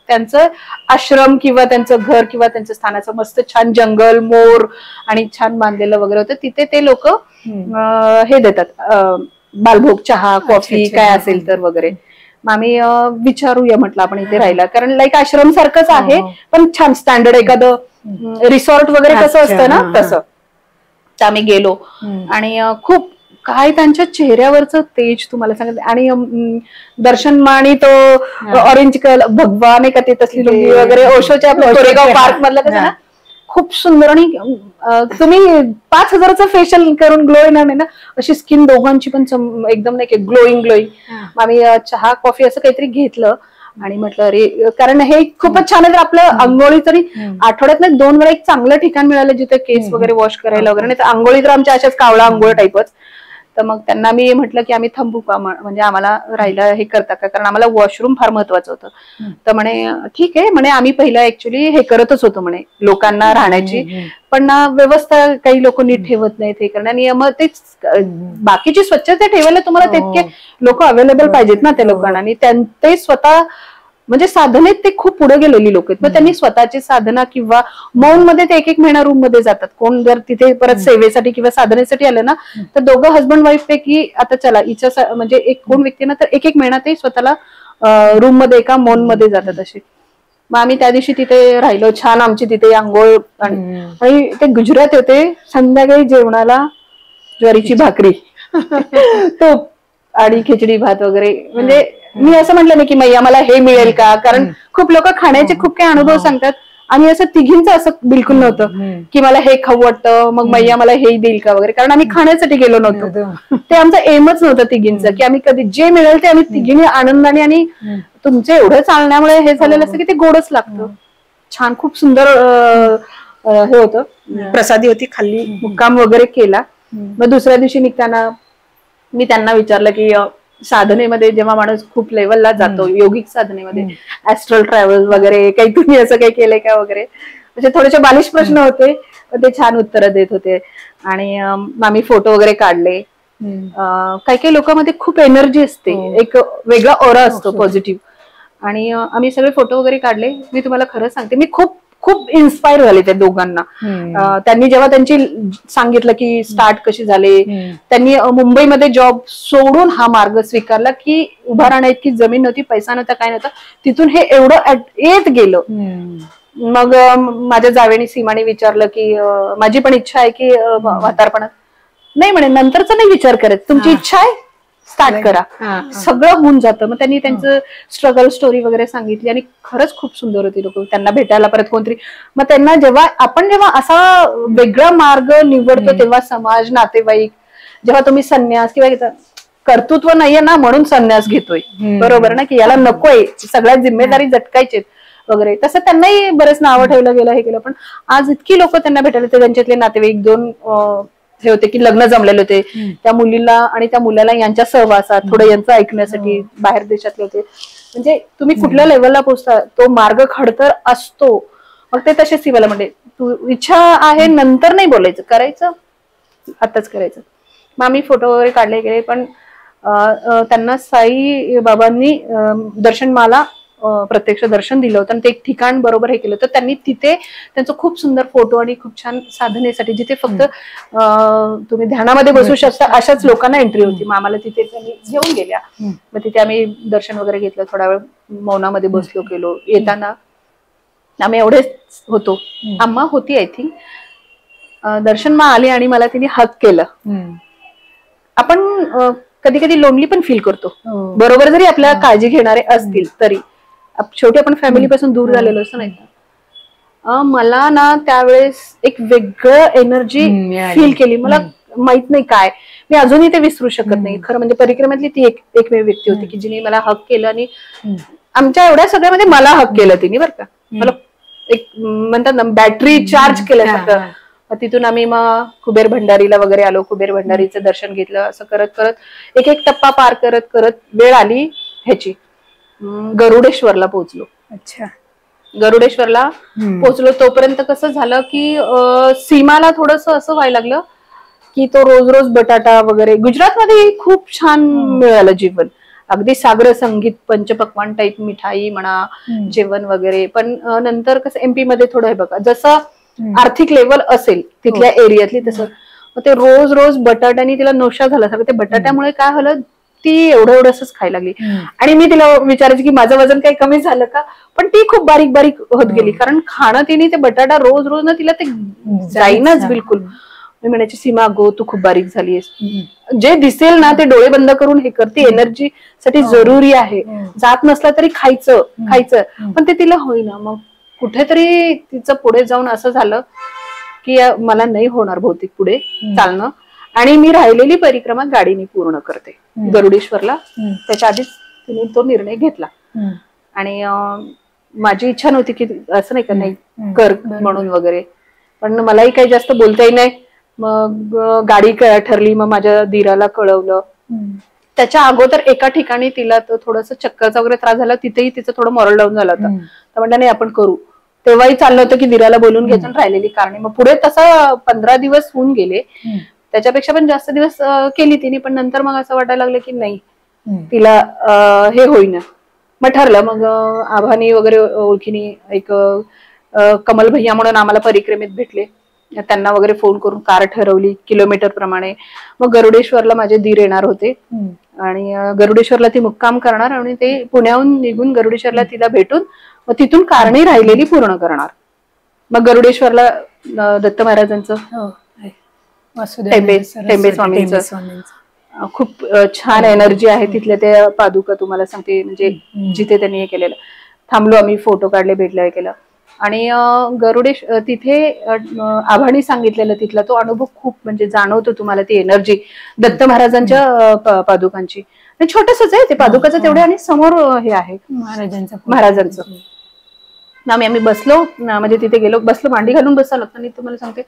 त्यांचं आश्रम किंवा त्यांचं घर किंवा त्यांचं स्थानाचं मस्त छान जंगल, मोर आणि छान बांधलेलं वगैरे होतं. तिथे ते लोक हे देतात, बालभोग, चहा, कॉफी काय असेल तर वगैरे. मग आम्ही विचारूया म्हटलं आपण इथे राहिला, कारण लाईक आश्रम सारखंच आहे पण छान स्टँडर्ड, एखादं रिसॉर्ट वगैरे कसं असतं ना तसं. तर आम्ही गेलो, आणि खूप काय त्यांच्या चेहऱ्यावरचं तेज तुम्हाला सांगितलं. आणि दर्शन माणी तो ऑरेंज कलर भगवान आहे का, ते तसली लुंगी वगैरे ओशोच्या आपल्या कोरेगाव पार्क मधलं कसं ना, खूप सुंदर. आणि तुम्ही 5,000चं फेशियल करून ग्लो येणार नाही ना, अशी स्किन दोघांची पण एकदम नाही की ग्लोईंग. आम्ही चहा कॉफी असं काहीतरी घेतलं, आणि म्हटलं अरे, कारण हे खूपच छान आहे. तर आपलं आंघोळी तरी आठवड्यात 2 वेळा एक चांगलं ठिकाण मिळालं जिथे केस वगैरे वॉश करायला वगैरे. नाही तर आंघोळी तर आमच्या अशाच कावळा आंघोळ टाईपच. तर मग त्यांना मी म्हटलं की आम्ही थांबू का, म्हणजे आम्हाला राहायला हे करता का, कारण आम्हाला वॉशरूम फार महत्वाचं होतं. तर म्हणे ठीक आहे म्हणे, आम्ही पहिला ऍक्च्युली हे करतच होतो म्हणे लोकांना राहण्याची, पण ना व्यवस्था काही लोक नीट ठेवत नाहीत हे करणार, आणि मग तेच बाकीची स्वच्छता ठेवायला तुम्हाला तितके लोक अवेलेबल पाहिजेत ना त्या लोकांना, आणि ते स्वतः म्हणजे साधनेत ते खूप पुढे गेलेली लोक आहेत. मग त्यांनी स्वतःची साधना किंवा मौन मध्ये ते 1-1 महिना रूम मध्ये जातात. कोण जर तिथे परत सेवेसाठी किंवा साधनेसाठी आलं ना, तर दोघं हसबंड वाईफ पैकी आता चला हिच्या म्हणजे एक कोण व्यक्ती ना, तर 1-1 महिना ते स्वतःला रूम मध्ये एका मौन मध्ये जातात असे. मग आम्ही त्या दिवशी तिथे राहिलो, छान आमची तिथे आंघोळ, आणि ते गुजरात होते. संध्याकाळी जेवणाला ज्वारीची भाकरी तूप आणि खिचडी भात वगैरे. म्हणजे मी असं म्हटलं नाही की मैया मला हे मिळेल का, कारण खूप लोक खाण्याचे खूप काही अनुभव सांगतात, आणि असं तिघींचं असं बिलकुल नव्हतं की मला हे खाऊ वाटतं मग मैया मला हे देईल का वगैरे, कारण आम्ही खाण्यासाठी गेलो नव्हतो. ते आमचं एमच नव्हतं तिघींचं की आम्ही कधी जे मिळेल ते आम्ही तिघींनी आनंदाने, आणि तुमचं एवढं चालण्यामुळे हे झालेलं असतं की ते गोडच लागतं. छान खूप सुंदर हे होतं, प्रसादी होती, खाल्ली, मुक्काम वगैरे केला. मग दुसऱ्या दिवशी निघताना मी त्यांना विचारलं की साधनेमध्ये जेव्हा माणूस खूप लेवलला जातो, योगिक साधनेमध्ये ऍस्ट्रल ट्रॅव्हल वगैरे काही तुम्ही असं काही केलंय का वगैरे, म्हणजे थोडेसे बालिश प्रश्न होते, ते छान उत्तरं देत होते. आणि आम्ही फोटो वगैरे काढले. काही काही लोकांमध्ये खूप एनर्जी असते, एक वेगळा ऑरा असतो पॉझिटिव्ह, आणि आम्ही सगळे फोटो वगैरे काढले. मी तुम्हाला खरं सांगते, मी खूप खूप इन्स्पायर झाले त्या दोघांना. त्यांनी जेव्हा त्यांची सांगितलं की स्टार्ट कशी झाले, त्यांनी मुंबईमध्ये जॉब सोडून हा मार्ग स्वीकारला की उभा राहण्या इतकी जमीन नव्हती, पैसा नव्हता, काय नव्हतं, तिथून हे एवढं येत गेलं. मग माझ्या जावेनी सीमाने विचारलं की माझी पण इच्छा आहे की म्हातारपणात, नाही म्हणे नंतरचा नाही विचार करत, तुमची इच्छा आहे स्टार्ट करा, सगळं होऊन जातं. मग त्यांनी त्यांचं स्ट्रगल स्टोरी वगैरे सांगितली, आणि खरंच खूप सुंदर होती लोक. त्यांना भेटायला परत कोणतरी, मग त्यांना जेव्हा असा वेगळा मार्ग निवडतो तेव्हा समाज, नातेवाईक, जेव्हा तुम्ही संन्यास किंवा कर्तृत्व नाहीये ना म्हणून संन्यास घेतोय, बरोबर ना, की याला नकोय, सगळ्या जिम्मेदारी झटकायचे वगैरे, तसं त्यांनाही बरेच नावं ठेवलं गेलं, हे केलं. पण आज इतकी लोक त्यांना भेटायला, त्यांच्यातले नातेवाईक 2 हे होते की लग्न जमलेले होते, त्या मुलीला आणि त्या मुलाला यांच्या सहवासात थोडं यांचं ऐकण्यासाठी बाहेर देशातले होते. म्हणजे तुम्ही कुठल्या लेवलला पोहोचता, तो मार्ग खडतर असतो. मग ते तसेच ती मला म्हणते, तू इच्छा आहे नंतर नाही बोलायचं, करायचं आताच करायचं. मग आम्ही फोटो वगैरे काढले गेले, पण त्यांना साई बाबांनी दर्शन मला प्रत्यक्ष दर्शन दिलं होतं, आणि ते एक ठिकाण बरोबर हे केलं होतं. त्यांनी तिथे त्यांचं खूप सुंदर फोटो आणि खूप छान साधनेसाठी, जिथे फक्त तुम्ही ध्यानामध्ये बसू शकता अशाच लोकांना एंट्री होती. मग आम्हाला तिथे त्यांनी घेऊन गेल्या. मग तिथे आम्ही दर्शन वगैरे घेतलं, थोडा वेळ मौनामध्ये बसलो केलो. येताना आम्ही एवढेच होतो, आम्हा होती आय थिंक, दर्शन मा आली आणि मला तिने हक केलं. आपण कधी कधी लोनली पण फील करतो, बरोबर, जरी आपल्याला काळजी घेणारे असतील तरी. शेवटी आपण फॅमिली पासून दूर झालेलो असतो, नाही का. मला ना त्यावेळेस एक वेगळं एनर्जी फील केली. मला माहित नाही काय, मी अजूनही ते विसरू शकत नाही. खरं म्हणजे परिक्रमेतली ती एकमेव व्यक्ती होती की जिने मला हक केलं, आणि आमच्या एवढ्या सगळ्यामध्ये मला हक केलं तिने, बरं का. मला एक म्हणतात ना बॅटरी चार्ज केल्यासारखं. तिथून आम्ही मग कुबेर भंडारीला वगैरे आलो, कुबेर भंडारीचं दर्शन घेतलं. असं करत करत एक टप्पा पार करत करत वेळ आली ह्याची, गरुडेश्वरला पोहोचलो. अच्छा, गरुडेश्वरला पोहोचलो. तोपर्यंत कसं झालं की सीमाला थोडस असं व्हायला लागलं की तो रोज रोज बटाटा वगैरे, गुजरातमध्ये खूप छान मिळालं जेवण, अगदी सागर संगीत, पंचपक्वान टाईप, मिठाई म्हणा, जेवण वगैरे. पण नंतर कसं एमपी मध्ये थोडं हे बघा, जसं आर्थिक लेवल असेल तिथल्या एरियातली तसं, मग ते रोज रोज बटाट्यानी तिला नोशा झाला सगळं. ते बटाट्यामुळे काय झालं, ती एवढंच खायला लागली. आणि मी तिला विचारायची की माझं वजन काही कमी झालं का, पण ती खूप बारीक बारीक होत गेली, कारण खाणं तिने ते बटाटा रोज रोज ना तिला ते जाईनच बिलकुल. मी म्हणायची सीमा गो तू खूप बारीक झालीयस, जे दिसेल ना ते डोळे बंद करून हे करते, एनर्जी साठी जरुरी आहे, जात नसला तरी खायचं, पण ते तिला होईना. मग कुठेतरी तिचं पुढे जाऊन असं झालं की मला नाही होणार बहुतेक पुढे चालणं, आणि मी राहिलेली परिक्रमा गाडीने पूर्ण करते गरुडेश्वरला. त्याच्या आधीच तिने तो निर्णय घेतला, आणि माझी इच्छा नव्हती की असं नाही का नाही कर म्हणून वगैरे, पण मलाही काही जास्त बोलताही नाही. मग गाडी ठरली, मग माझ्या धीराला कळवलं. त्याच्या अगोदर एका ठिकाणी तिला थोडस चक्करचा वगैरे त्रास झाला, तिथेही तिचं थोडं मॉरल डाऊन झालं होतं. तर म्हटलं नाही आपण करू. तेव्हाही चाललं होतं की धीराला बोलून घ्यायचं आणि राहिलेली कारणे. मग पुढे तसं 15 दिवस होऊन गेले, त्याच्यापेक्षा पण जास्त दिवस केली तिने. पण नंतर मग असं वाटायला लागलं की नाही तिला हे होईना. मग ठरलं. मग आभानी वगैरे ओळखीनी एक कमल भैया म्हणून आम्हाला परिक्रमेत भेटले, त्यांना वगैरे फोन करून कार ठरवली किलोमीटर प्रमाणे. मग गरुडेश्वरला माझे दीर येणार होते आणि गरुडेश्वरला ती मुक्काम करणार आणि ते पुण्याहून निघून गरुडेश्वरला तिला भेटून मग तिथून कारणी राहिलेली पूर्ण करणार. मग गरुडेश्वरला दत्त महाराजांचं टेंबे स्वामींचं खूप छान एनर्जी आहे तिथल्या त्या पादुका. तुम्हाला सांगते म्हणजे जिथे त्यांनी हे केलेलं. थांबलो आम्ही, फोटो काढले, भेटले केलं. आणि तिथे आभाणी सांगितलेलं तिथला तो अनुभव खूप म्हणजे जाणवतो तुम्हाला ती एनर्जी दत्त महाराजांच्या पादुकांची. छोटसच आहे ते पादुकाचं तेवढे आणि समोर हे आहे महाराजांचं. आम्ही बसलो म्हणजे तिथे गेलो, बसलो, मांडी घालून बसायला लागतं. आणि तुम्हाला सांगते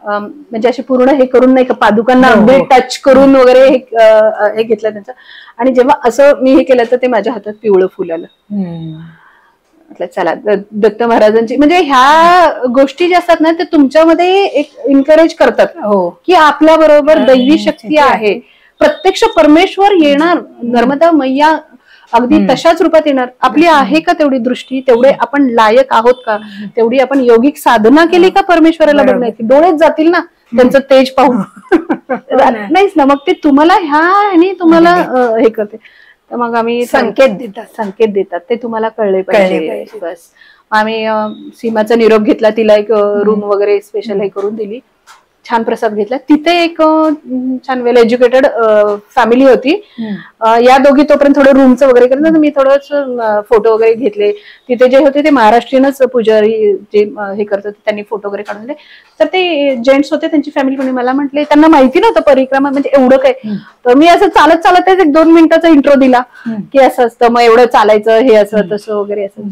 म्हणजे असे पूर्ण हे करून नाही का पादुकांना अगदी टच करून वगैरे हे घेतलं त्यांचं. आणि जेव्हा असं मी हे केलं तर ते माझ्या हातात पिवळं फुल आलं. म्हटलं चला दत्त महाराजांची म्हणजे ह्या गोष्टी ज्या असतात ना ते तुमच्यामध्ये एक एन्करेज करतात की आपल्या बरोबर दैवी शक्ती आहे. प्रत्यक्ष परमेश्वर येणार, नर्मदा मैया अगदी तशाच रूपात येणार. आपली आहे का तेवढी दृष्टी, तेवढे आपण लायक आहोत का, तेवढी आपण योगिक साधना केली का परमेश्वराला बघण्याची. डोळेच जातील ना त्यांचं तेज पाहून. नाहीच ना. मग ते तुम्हाला ह्याने तुम्हाला हे करते. तर मग आम्ही संकेत देतात ते तुम्हाला कळले पाहिजे. बस आम्ही सीमाचा निरोप घेतला, तिला एक रूम वगैरे स्पेशल हे करून दिली, छान प्रसाद घेतला. तिथे एक छान वेल एज्युकेटेड फॅमिली होती. या दोघी तोपर्यंत थोडं रूमचं वगैरे करत, मी थोडं फोटो वगैरे घेतले. तिथे जे होते ते महाराष्ट्रीयनच पुजारी जे हे करतात त्यांनी फोटो वगैरे काढून दिले. तर ते जेंट्स होते, त्यांची फॅमिली पण मला म्हटले, त्यांना माहिती नव्हतं परिक्रमा म्हणजे एवढं काय. तर मी असं चालत एक 2 मिनिटाचा इंट्रो दिला की असं असतं, मग एवढं चालायचं, हे असं तसं वगैरे असं.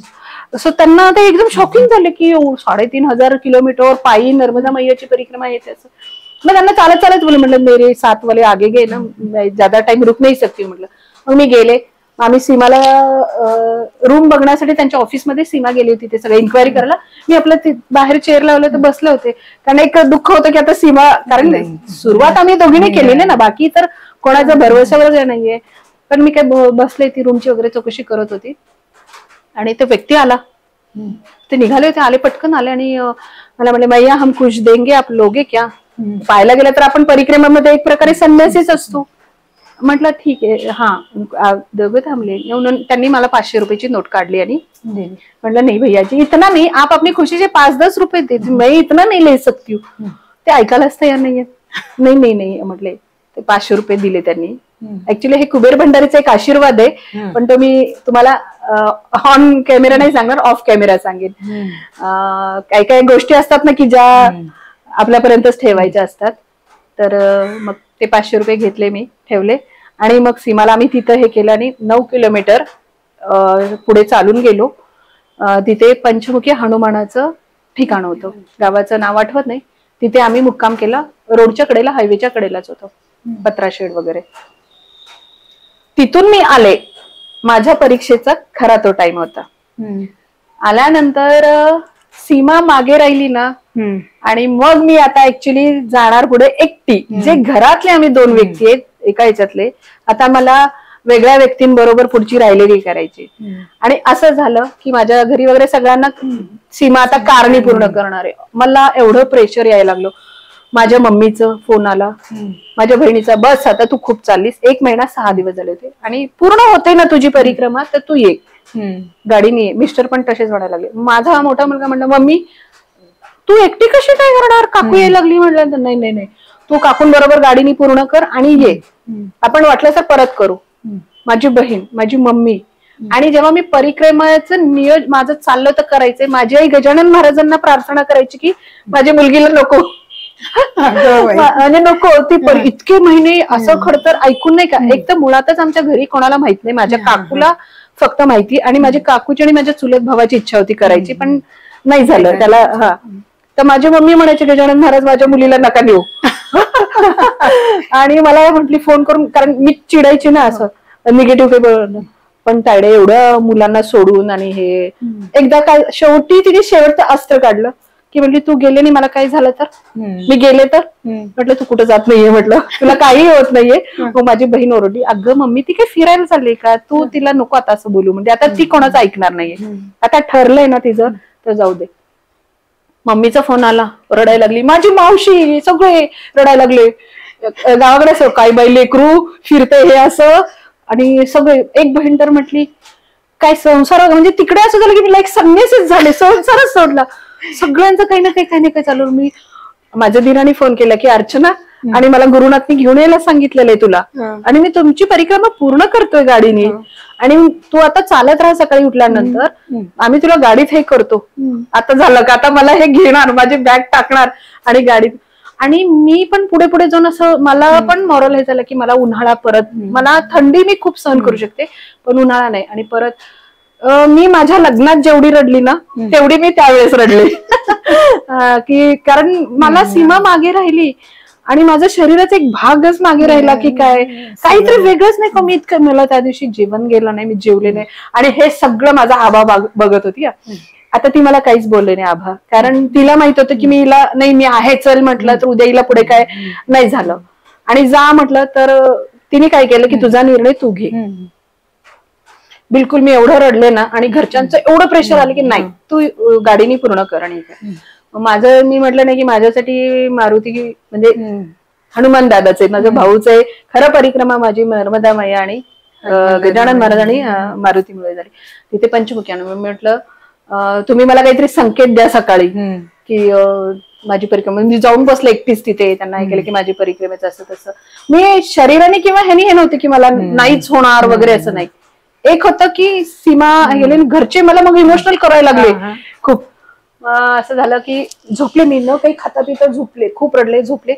सो त्यांना ते एकदम शॉकिंग झाले की 3500 किलोमीटर पायी नर्मदा मैयाची परिक्रमा येते असं. मग त्यांना चालत बोले. म्हटलं मेरे 7 वाले आगे गे ना, ज्यादा टाइम रुक नाही सकती म्हटलं. मग मी गेले. आम्ही सीमाला रूम बघण्यासाठी त्यांच्या ऑफिसमध्ये सीमा गेली होती ते सगळं इन्क्वायरी करायला. मी आपलं बाहेर चेअर लावलं तर बसले होते, कारण एक दुःख होतं की आता सीमा, कारण सुरुवात आम्ही दोघींनी केलेली ना, बाकी तर कोणाचा भरवशावर नाहीये. पण मी काय बसले, ती रूमची वगैरे चौकशी करत होती. आणि तो व्यक्ती आला, ते निघाले होते, आले पटकन आले आणि मला म्हणले मैया हम कुछ देंगे आप लोगे क्या. पाहायला गेलं तर आपण परिक्रमेमध्ये एक प्रकारे संन्यासीच असतो. म्हटलं ठीक आहे. हा दोघे थांबले. त्यांनी मला 500 रुपयाची नोट काढली आणि म्हटलं नाही भैयाजी इतना नाही, आप अपनी खुशी से 5-10 रुपये दे, मैं इतना नहीं ले सकती हूँ. ते ऐकायलाच तयार नाहीये. नाही म्हटले. ते 500 रुपये दिले त्यांनी. ऍक्च्युली हे कुबेर भंडारीचा एक आशीर्वाद आहे, पण तो मी तुम्हाला ऑन कॅमेरा नाही सांगणार, ऑफ कॅमेरा सांगेन. काही काही गोष्टी असतात ना की ज्या आपल्यापर्यंतच ठेवायच्या असतात. तर मग ते 500 रुपये घेतले, मी ठेवले. आणि मग सीमाला आम्ही तिथं हे केलं आणि 9 किलोमीटर पुढे चालून गेलो. तिथे पंचमुखी हनुमानाचं ठिकाण होतं, गावाचं नाव आठवत नाही. तिथे आम्ही मुक्काम केला. रोडच्या कडेला, हायवेच्या कडेलाच होतं, पत्राशेड वगैरे. तिथून मी आले. माझ्या परीक्षेचा खरा तो टाइम होता. आल्यानंतर सीमा मागे राहिली ना, आणि मग मी आता ऍक्च्युली जाणार पुढे एकटी. जे घरातले आम्ही 2 व्यक्ती आहेत एका ह्याच्यातले, आता मला वेगळ्या व्यक्तींबरोबर पुढची राहिलेली करायची. आणि असं झालं की माझ्या घरी वगैरे सगळ्यांना सीमा आता कारणी पूर्ण करणार आहे. मला एवढं प्रेशर यायला लागलो. माझ्या मम्मीचं फोन आला, माझ्या बहिणीचा, बस आता तू खूप चाललीस. 1 महिना 6 दिवस झाले होते आणि पूर्ण होते ना तुझी परिक्रमा, तर तू ये गाडीने. मिस्टर पण तसेच म्हणायला लागले. माझा मोठा मुलगा म्हणला मम्मी तू एकटी कशी काय करणार, काकू यायला लागली. म्हटलं नाही, तू काकूंबरोबर गाडीने पूर्ण कर आणि ये, आपण वाटलं तर परत करू. माझी बहीण, माझी मम्मी. आणि जेव्हा मी परिक्रमाचं नियोजन माझं चाललं तर करायचंय, माझी आई गजानन महाराजांना प्रार्थना करायची की माझ्या मुलगीला नको म्हणजे नको ती. इतके महिने असं खडतर ऐकून नाही का. एक तर मुळातच आमच्या घरी कोणाला माहित नाही, माझ्या काकूला फक्त माहिती, आणि माझ्या काकूची आणि माझ्या चुलत भावाची इच्छा होती करायची, पण नाही झालं त्याला. हा, तर माझी मम्मी म्हणायची गजानन महाराज माझ्या मुलीला नका देऊ. आणि मला म्हटली फोन करून, कारण मी चिडायची ना असं निगेटिव्ह काही, पण तायडे एवढं मुलांना सोडून आणि हे एकदा काय शेवटी तिने शेवटचं अस्त्र काढलं की म्हटली तू गेले नाही मला काही झालं तर, मी गेले तर, म्हटलं तू कुठं जात नाहीये, म्हटलं तुला काही होत नाहीये. मग माझी बहीण ओरडली, अगं मम्मी ती काही फिरायला चालली का, तू तिला नको आता असं बोलू, म्हणजे आता ती कोणाचं ऐकणार नाहीये, आता ठरलंय ना तिचं तर जाऊ दे. मम्मीचा फोन आला, रडायला लागली, माझी मावशी सगळे रडायला लागले, गावाकडे काही बाई लेकरू फिरते हे असं, आणि सगळे. एक बहीण तर म्हटली काय संसार, म्हणजे तिकडे असं झालं की मी एक संन्यासीच झाले, संसारच सोडला. सगळ्यांचं काही ना काही चालू. मी माझ्या दिराने फोन केला की अर्चना, आणि मला गुरुनाथनी घेऊन यायला सांगितलेलं आहे तुला, आणि मी तुमची परिक्रमा पूर्ण करतोय गाडीने, आणि तू आता चालत राहा सकाळी उठल्यानंतर, आम्ही तुला गाडीत हे करतो. आता झालं का, आता मला हे घेणार, माझी बॅग टाकणार आणि गाडीत. आणि मी पण पुढे पुढे जाऊन असं मला पण मॉरल हे झालं की मला उन्हाळा परत, मला थंडी मी खूप सहन करू शकते पण उन्हाळा नाही. आणि परत मी माझ्या लग्नात जेवढी रडली ना तेवढी मी त्यावेळेस रडली की कारण मला सीमा मागे राहिली आणि माझं शरीराचा एक भागच मागे राहिला की काय काहीतरी वेगळंच नाही का. मी इतकं, मला त्या दिवशी जेवण गेलं नाही, मी जेवले नाही, आणि हे सगळं माझा आभा बघत होती. आता ती मला काहीच बोलले नाही आभा, कारण तिला माहित होतं की मी हिला नाही, मी आहे चल म्हटलं तर उद्या हिला पुढे काय नाही झालं, आणि जा म्हटलं तर तिने काय केलं की तुझा निर्णय तू घे. बिलकुल मी एवढं रडले ना, आणि घरच्यांचं एवढं प्रेशर आलं की नाही तू गाडीने पूर्ण कर. आणि माझं मी म्हटलं नाही की माझ्यासाठी मारुती म्हणजे हनुमान दादाचे, माझं भाऊच आहे. खरं परिक्रमा माझी नर्मदा मैया आणि गजानन महाराज आणि मारुतीमुळे झाली. तिथे पंचमुख्यानं मी म्हटलं तुम्ही मला काहीतरी संकेत द्या सकाळी की माझी परिक्रमा. मी जाऊन बसले एकटीच तिथे, त्यांना हे केलं की माझी परिक्रमेचं असं तसं. मी शरीराने किंवा ह्यानी हे नव्हते की मला नाहीच होणार वगैरे असं नाही. एक होतं की सीमा गेले, घरचे मला मग इमोशनल करायला लागले खूप. असं झालं की झोपले, मी न काही खाता पिता झोपले, खूप रडले, झोपले.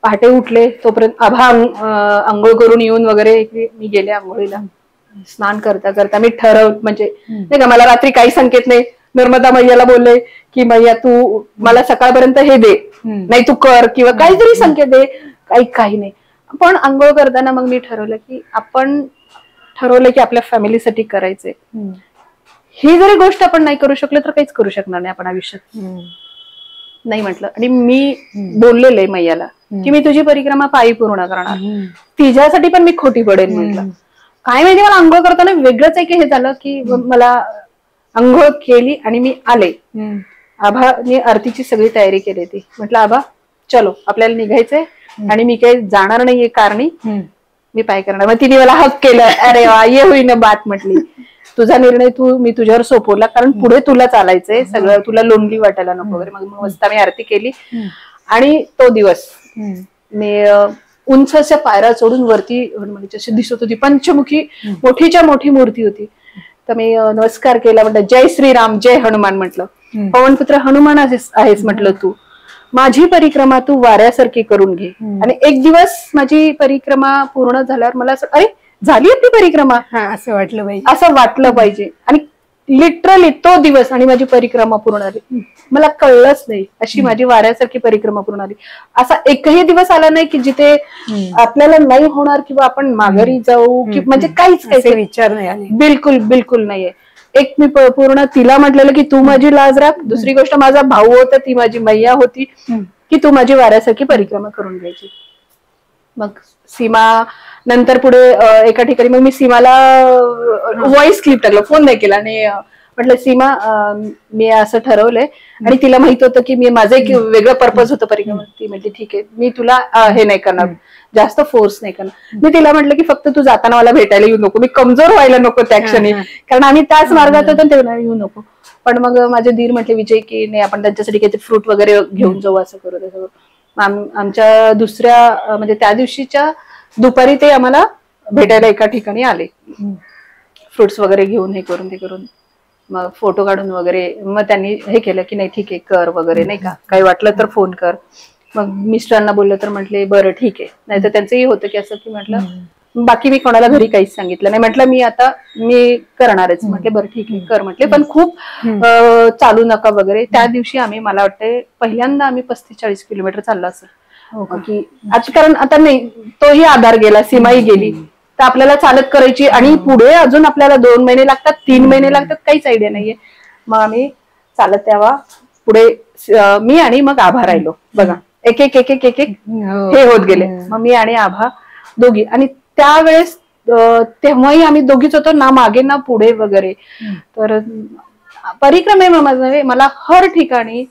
पहाटे उठले तोपर्यंत आभा आंघोळ करून येऊन वगैरे मी गेले आंघोळीला. स्नान करता करता मी म्हणजे नाही का, मला रात्री काही संकेत नाही. नर्मदा मैयाला बोलले की मैया तू मला सकाळपर्यंत हे दे, नाही तू कर, किंवा काहीतरी संकेत दे, काही नाही. पण आंघोळ करताना मग मी ठरवलं की आपल्या फॅमिलीसाठी करायचंय. ही जरी गोष्ट आपण नाही करू शकलो तर काहीच करू शकणार नाही आपण आयुष्यात. नाही म्हटलं, आणि मी बोललेले मैयाला की मी तुझी परिक्रमा पायी पूर्ण करणार, तिच्यासाठी पण मी खोटी पडेल म्हटलं. काय माहिती मला आंघोळ करताना वेगळंच आहे की हे झालं की मला आंघोळ केली आणि मी आले. आभाने आरतीची सगळी तयारी केली होती. म्हटलं आभा चलो आपल्याला निघायचंय आणि मी काही जाणार नाहीये कारणी, मी पाय करणार. मग तिने मला हक केलं, अरे वा ये होईना बात, म्हटली तुझा निर्णय मी तुझ्यावर सोपवला, कारण पुढे तुला चालायचंय सगळं, तुला लोनली वाटायला नको वगैरे. मग मस्त मी आरती केली आणि तो दिवस मी उंच अशा पायऱ्या चढून वरती हनुमानची अशी दिसत होती, पंचमुखी मोठीच्या मोठी मूर्ती होती. तर मी नमस्कार केला, म्हटलं जय श्रीराम जय हनुमान, म्हटलं पवनपुत्र हनुमान आहेस म्हटलं, तू माझी परिक्रमा तू वाऱ्यासारखी करून घे. आणि एक दिवस माझी परिक्रमा पूर्ण झाल्यावर मला असं अरे झाली आपली परिक्रमा असं वाटलं पाहिजे. आणि लिटरली तो दिवस आणि माझी परिक्रमा पूर्ण झाली, मला कळलंच नाही, अशी माझी वाऱ्यासारखी परिक्रमा पूर्ण झाली. असा एकही दिवस आला नाही की जिथे आपल्याला नाही होणार किंवा आपण माघारी जाऊ की म्हणजे काहीच विचार नाही आले. बिलकुल नाहीये. एक मी पूर्ण तिला म्हटलेलं की तू माझी लाज राख. दुसरी गोष्ट माझा भाऊ होता, ती माझी मैया होती की तू माझी वाऱ्यासारखी परिक्रमा करून घ्यायची. मग सीमा नंतर पुढे एका ठिकाणी मग मी सीमाला व्हॉइस क्लिप टाकलं, फोन नाही केला, आणि म्हटलं सीमा मी असं ठरवलंय. आणि तिला माहित होतं की मी माझं एक वेगळं पर्पज होतं परिक्रमा. ती म्हणते ठीक आहे, मी तुला हे नाही करणार, जास्त फोर्स नाही करणार. मी तिला म्हटलं की फक्त तू जाताना मला भेटायला येऊ नको, मी कमजोर व्हायला नको त्या क्षणी, कारण आम्ही त्याच मार्गात होतो तेव्हा येऊ नको. पण मग माझे धीर म्हटले विजय की नाही आपण त्यांच्यासाठी काहीतरी फ्रूट वगैरे घेऊन जाऊ, असं करू तसं. आमच्या दुसऱ्या म्हणजे त्या दिवशीच्या दुपारी ते आम्हाला भेटायला एका ठिकाणी आले, फ्रुट्स वगैरे घेऊन हे करून ते करून, मग फोटो काढून वगैरे. मग त्यांनी हे केलं की नाही ठीक आहे कर वगैरे, नाही का काही वाटलं तर फोन कर. मग मिस्टरांना बोललं तर म्हटले बरं ठीक आहे. नाही तर त्यांचंही होतं की असं की म्हटलं बाकी मी कोणाला घरी काहीच सांगितलं नाही, म्हटलं मी करणारच. म्हटले बरं ठीक आहे कर म्हटले, पण खूप चालू नका वगैरे. त्या दिवशी आम्ही मला वाटते पहिल्यांदा आम्ही 35-40 किलोमीटर चाललो असेल. की आता, कारण आता नाही, तोही आधार गेला, सीमाही गेली, तर आपल्याला चालत करायची आणि पुढे अजून आपल्याला 2 महिने लागतात, 3 महिने लागतात, काहीच आयडिया नाहीये. मग आम्ही चालत तेव्हा पुढे मी आणि मग आभा राहिलो बघा, एक एक एक एक एक एक हे होत गेले. मग मी आणि आभा दोघी, आणि त्यावेळेस तेव्हाही आम्ही दोघीच होतो, ना मागे ना पुढे वगैरे. तर परिक्रमेमध्ये मला हर ठिकाणी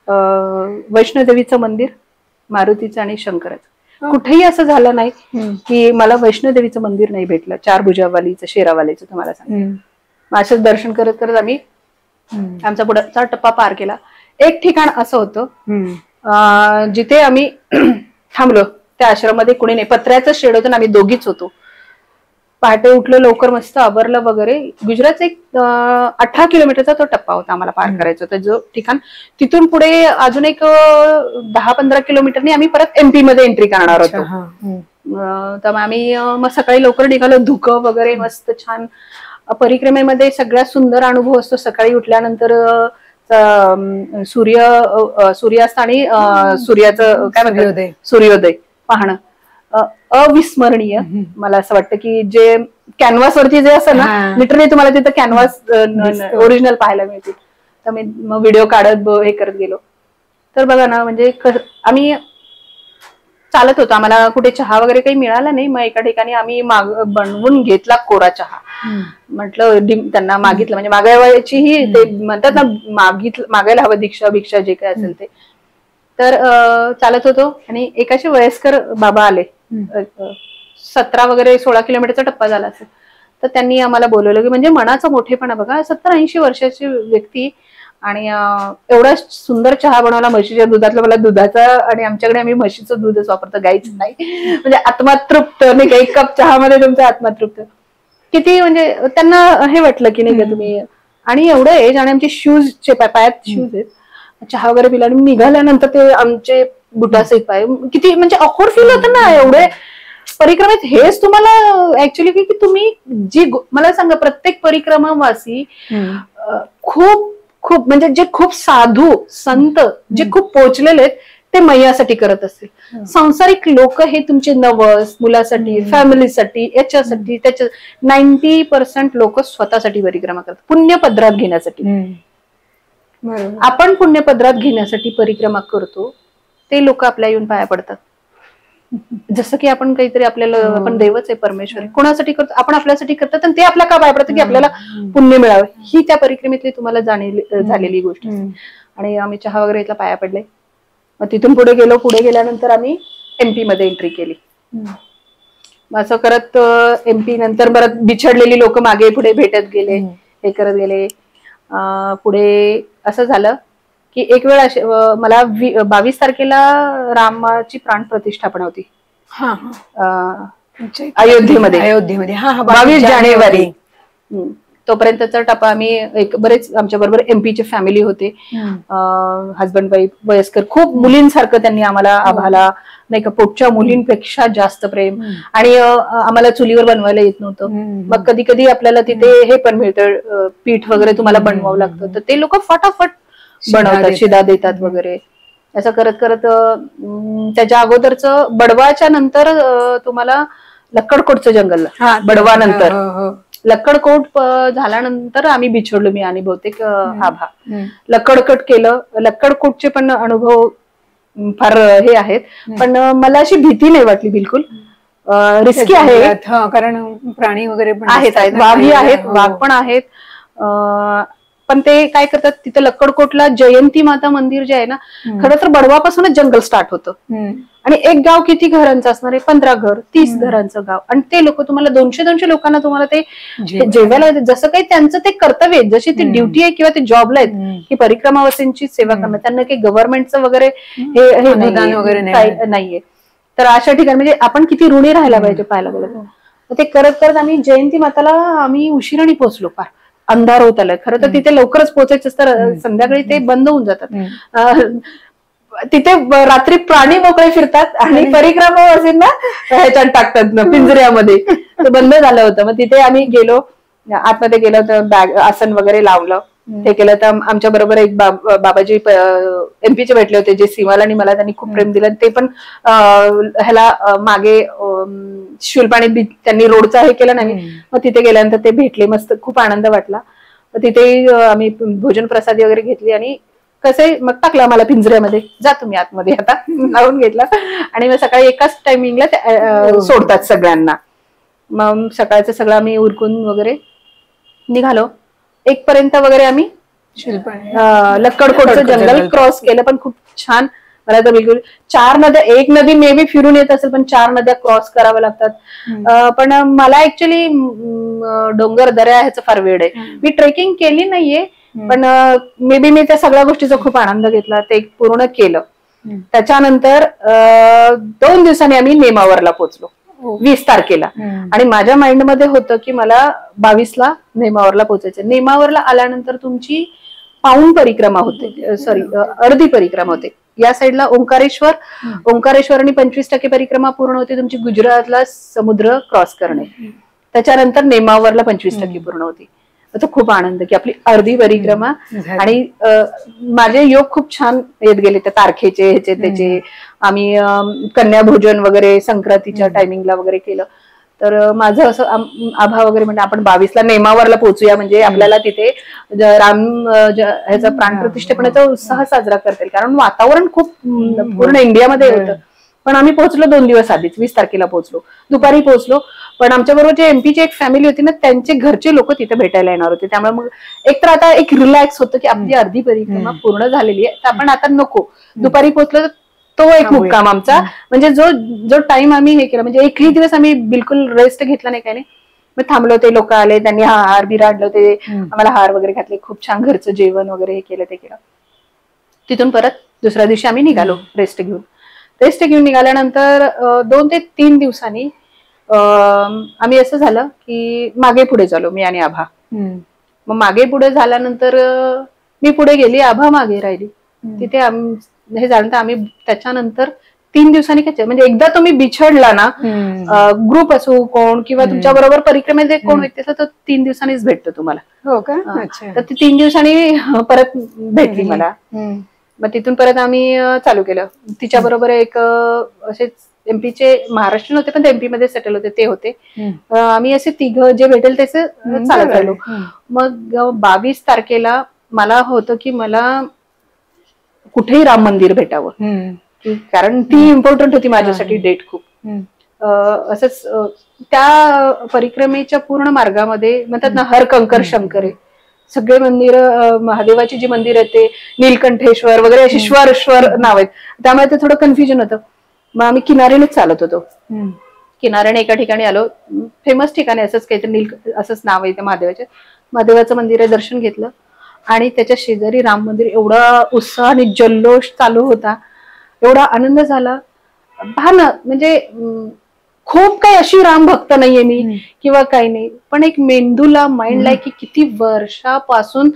वैष्णोदेवीचं मंदिर, मारुतीचं आणि शंकराचं, कुठेही असं झालं नाही की मला वैष्णोदेवीचं मंदिर नाही भेटलं, 4 भुजावालीचं, शेरावालीचं. तुम्हाला सांग, असंच दर्शन करत करत आम्ही आमचा पुढचा टप्पा पार केला. एक ठिकाण असं होतं जिथे आम्ही थांबलो, त्या आश्रमामध्ये कुणी नाही, पत्र्याचं शेड होतं, आम्ही दोघीच होतो. पहाटे उठलो, लवकर मस्त आवरलं वगैरे. गुजरातचा एक 18 किलोमीटरचा तो टप्पा होता आम्हाला पार करायचा होता, जो ठिकाण. तिथून पुढे अजून एक 10-15 किलोमीटरनी आम्ही परत MP मध्ये एंट्री करणार होतो. तर आम्ही मग सकाळी लवकर निघालो, धुकं वगैरे मस्त छान. परिक्रमेमध्ये सगळ्यात सुंदर अनुभव असतो सकाळी उठल्यानंतर सूर्यास्त आणि सूर्याचं काय म्हणतात, सूर्योदय पाहणं अविस्मरणीय. मला असं वाटतं की जे कॅनव्हास वरती जे असं ना, लिटरली तुम्हाला तिथं कॅनव्हास ओरिजिनल पाहायला मिळतील. तर मी मग व्हिडिओ काढत हे करत गेलो. तर बघा ना, म्हणजे आम्ही चालत होतो, आम्हाला कुठे चहा वगैरे काही मिळाला नाही. मग एका ठिकाणी आम्ही बनवून घेतला कोरा चहा. म्हटलं त्यांना मागितलं, म्हणजे मागायचीही ते म्हणतात ना, मागायला हवं, भिक्षा जे काय असेल ते. तर चालत होतो आणि एक असे वयस्कर बाबा आले, 17 वगैरे 16 किलोमीटरचा टप्पा झाला असेल. तर त्यांनी आम्हाला बोलवलं की म्हणजे मनाचा मोठेपणा बघा, 70-80 वर्षाची व्यक्ती, आणि एवढा सुंदर चहा बनवला म्हशीच्या दुधातला. मला दुधाचा, आणि आमच्याकडे आम्ही म्हशीचं दूधच वापरतो, गाईचं नाही. म्हणजे आत्मातृप्त नाही का, 1 कप चहामध्ये तुमचं आत्मातृप्त किती. म्हणजे त्यांना हे वाटलं की नाही का तुम्ही, आणि एवढं एज, आणि आमचे शूजचे पायात शूज आहेत. चहा वगैरे पिला आणि निघाल्यानंतर ते आमचे बुटाचे पाय, किती म्हणजे ऑकवर्ड फील होतं ना एवढे परिक्रमेत. हेच तुम्हाला ऍक्च्युअली की तुम्ही जी, मला सांगा, प्रत्येक परिक्रमावासी खूप खूप म्हणजे जे खूप साधू संत, जे खूप पोहोचलेले आहेत, ते मैयासाठी करत असतील. सांसारिक लोक हे तुमचे नवस, मुलासाठी, फॅमिलीसाठी, याच्यासाठी त्याच्या 90% लोक स्वतःसाठी परिक्रमा करतात, पुण्यपदरात घेण्यासाठी. आपण पुण्यपदरात घेण्यासाठी परिक्रमा करतो, ते लोक आपल्या येऊन पाया पडतात. जसं की आपण काहीतरी आपल्याला, आपण देवच आहे, परमेश्वर कोणासाठी करतो, आपण आपल्यासाठी करतात, आणि ते आपल्या का पाया पडतं की आपल्याला पुण्य मिळावं. ही त्या परिक्रमेतली तुम्हाला झालेली गोष्ट. आणि आम्ही चहा वगैरे इथला पाया पडले. मग तिथून पुढे गेलो. पुढे गेल्यानंतर आम्ही MP मध्ये एंट्री केली. असं करत MP नंतर परत बिछडलेली लोक मागे पुढे भेटत गेले, हे करत गेले. पुढे असं झालं की एक वेळ मला 22 तारखेला रामाची प्राण प्रतिष्ठापना होती अयोध्येमध्ये. 22 जानेवारी. तोपर्यंतचा टप्पा आम्ही बरेच आमच्या बरोबर MP चे फॅमिली होते, हजबंड वाईफ, वयस्कर, खूप मुलींसारखं त्यांनी आम्हाला नाही का, पोटच्या मुलींपेक्षा जास्त प्रेम. आणि आम्हाला चुलीवर बनवायला येत नव्हतं. मग कधी कधी आपल्याला तिथे हे पण मिळतं, पीठ वगैरे तुम्हाला बनवावं लागतं, तर ते लोक फटाफट बनवतात, शिदा देतात वगैरे. असं करत करत त्याच्या अगोदरच बडवाच्या नंतर तुम्हाला लक्कडकोटचं जंगल, बडवा नंतर लक्कडकोट झाल्यानंतर आम्ही बिछडलो, मी आणि बहुतेक आभा. लक्कडकोट केलं. लक्कडकोटचे पण अनुभव फार हे आहेत, पण मला अशी भीती नाही वाटली बिलकुल. रिस्की आहे, कारण प्राणी वगैरे पण आहेत, वाघही आहेत, वाघ पण आहेत. पण ते काय करतात तिथे लक्कडकोटला, जयंती माता मंदिर जे आहे ना, खरं तर बडवापासूनच जंगल स्टार्ट होतं. आणि एक गाव किती घरांचं असणार आहे, 15 घर, 30 घरांचं गाव. आणि ते लोक तुम्हाला 200-200 लोकांना तुम्हाला ते जेवायला, जसं काही त्यांचं ते कर्तव्य आहे, जशी ती ड्युटी आहे किंवा ते जॉबला आहेत की परिक्रमावासींची सेवा करणं. त्यांना काही गव्हर्नमेंटचं वगैरे हे नाहीये. तर अशा ठिकाणी म्हणजे आपण किती ऋणी राहायला पाहिजे पाहायला गेलं. तर ते करत करत आम्ही जयंती माताला आम्ही उशिराने पोहोचलो. फार अंधार होत आलाय. खरं तर तिथे लवकरच पोहोचायचं असतं, संध्याकाळी ते बंद होऊन जातात. तिथे रात्री प्राणी मोकळे फिरतात आणि परिक्रमावासींना ह्याच्यात टाकतात पिंजऱ्यामध्ये. ते बंद झालं होतं. मग तिथे आम्ही गेलो, आतमध्ये गेलो, तर बॅग आसन वगैरे लावलं. ते केलं. तर आमच्या बरोबर एक बाबाजी एमपीचे भेटले होते, जे सीमाला आणि मला त्यांनी खूप प्रेम दिलं. ते पण ह्याला मागे शुलपाणी त्यांनी रोडचा हे केलं नाही. मग तिथे गेल्यानंतर ते भेटले, मस्त खूप आनंद वाटला. तिथे आम्ही भोजन प्रसादी वगैरे घेतली आणि कसं मग टाकलं आम्हाला पिंजऱ्यामध्ये, जा तुम्ही आतमध्ये आता लावून घेतला. आणि मग सकाळी एकाच टायमिंगला सोडतात सगळ्यांना. मग सकाळचं सगळं आम्ही उरकून वगैरे निघालो. 1 पर्यंत वगैरे आम्ही लक्कडकोटचं जंगल क्रॉस केलं. पण खूप छान, मला तर बिलकुल 4 नद्या, 1 नदी मे बी फिरून येत असेल, पण 4 नद्या क्रॉस कराव्या लागतात. पण मला ऍक्च्युली डोंगर दऱ्या ह्याचं फार वेळ आहे. मी ट्रेकिंग केली नाहीये, पण मे बी मी त्या सगळ्या गोष्टीचा खूप आनंद घेतला, ते पूर्ण केलं. त्याच्यानंतर 2 दिवसांनी आम्ही नेमावरला पोहोचलो 20 तारखेला. आणि माझ्या माइंडमध्ये होतं की मला 22ला नेमावरला पोहोचायचं. नेमावरला आल्यानंतर तुमची पाऊण परिक्रमा होते, सॉरी अर्धी परिक्रमा होते. या साईडला ओंकारेश्वर आणि 25% परिक्रमा पूर्ण होते तुमची, गुजरातला समुद्र क्रॉस करणे. त्याच्यानंतर नेमावरला 25% पूर्ण होती. तो खूप आनंद की आपली अर्धी परिक्रमा. आणि माझे योग खूप छान येत गेले त्या तारखेचे ह्याचे त्याचे. आम्ही कन्या भोजन वगैरे संक्रांतीच्या टायमिंगला वगैरे केलं. तर माझं असं आभा वगैरे म्हणजे आपण 22ला नेमावरला पोहोचूया, म्हणजे आपल्याला तिथे राम ह्याचा प्राणप्रतिष्ठेपणाचा उत्साह साजरा करता येईल. कारण वातावरण खूप पूर्ण इंडियामध्ये होतं. पण आम्ही पोहोचलो 2 दिवस आधीच, 20 तारखेला पोहोचलो, दुपारी पोहोचलो. पण आमच्या बरोबर जे एमपीची एक फॅमिली होती ना, त्यांचे घरचे लोक तिथे भेटायला येणार होते. त्यामुळे मग एक तर आता एक रिलॅक्स होतं की आपली अर्धी परिक्रमा पूर्ण झालेली आहे, तर आपण आता नको, दुपारी पोहोचलो. तर तो एक मुक्काम आमचा, म्हणजे जो टाइम आम्ही हे केला, म्हणजे एकही दिवस आम्ही बिलकुल रेस्ट घेतला नाही, काही नाही. मग थांबलो, ते लोक आले, त्यांनी हार बिर आणलं, ते आम्हाला हार वगैरे घातले, खूप छान घरचं जेवण वगैरे हे केलं ते केलं. तिथून परत दुसऱ्या दिवशी आम्ही निघालो रेस्ट घेऊन निघाल्यानंतर 2 ते 3 दिवसांनी आम्ही असं झालं की मागे पुढे झालो, मी आणि आभा. मग मागे पुढे झाल्यानंतर मी पुढे गेली, आभा मागे राहिली. तिथे हे झाल्यानंतर आम्ही त्याच्यानंतर 3 दिवसांनी काय, म्हणजे एकदा तुम्ही बिछडला ना, ग्रुप असो कोण किंवा तुमच्या बरोबर परिक्रमेमध्ये कोण व्यक्ती असतो, तो 3 दिवसांनीच भेटतो तुम्हाला. हो का? तर ती 3 दिवसांनी परत भेटली मला. मग तिथून परत आम्ही चालू केलं. तिच्या बरोबर एक असेच एमपीचे महाराष्ट्रीयन होते, पण ते एमपी मध्ये सेटल होते, ते होते. आम्ही असे 3 जे भेटेल त्याचे चालत राहिलो. मग 22 तारखेला मला होतं की मला कुठेही राम मंदिर भेटावं, कारण ती इम्पॉर्टंट होती माझ्यासाठी डेट खूप. असंच त्या परिक्रमेच्या पूर्ण मार्गामध्ये म्हणतात ना, हर कंकर शंकर आहे, सगळे मंदिर, महादेवाची जी मंदिर आहेत ते नीलकंठेश्वर वगैरे अशी श्वर नाव आहेत, त्यामुळे ते थोडं कन्फ्युजन होतं. मग आम्ही किनारीनेच चालत होतो. किनाऱ्याने एका ठिकाणी आलो, फेमस ठिकाणी, असंच काहीतरी असंच नाव आहे त्या महादेवाचं मंदिर आहे. दर्शन घेतलं आणि त्याच्या शेजारी राम मंदिर. एवढा उत्साह आणि जल्लोष चालू होता, एवढा आनंद झाला. पहा ना, म्हणजे खूप काही अशी राम भक्त नाहीये मी किंवा काही नाही, पण एक मेंदूला माइंडला की किती वर्षापासून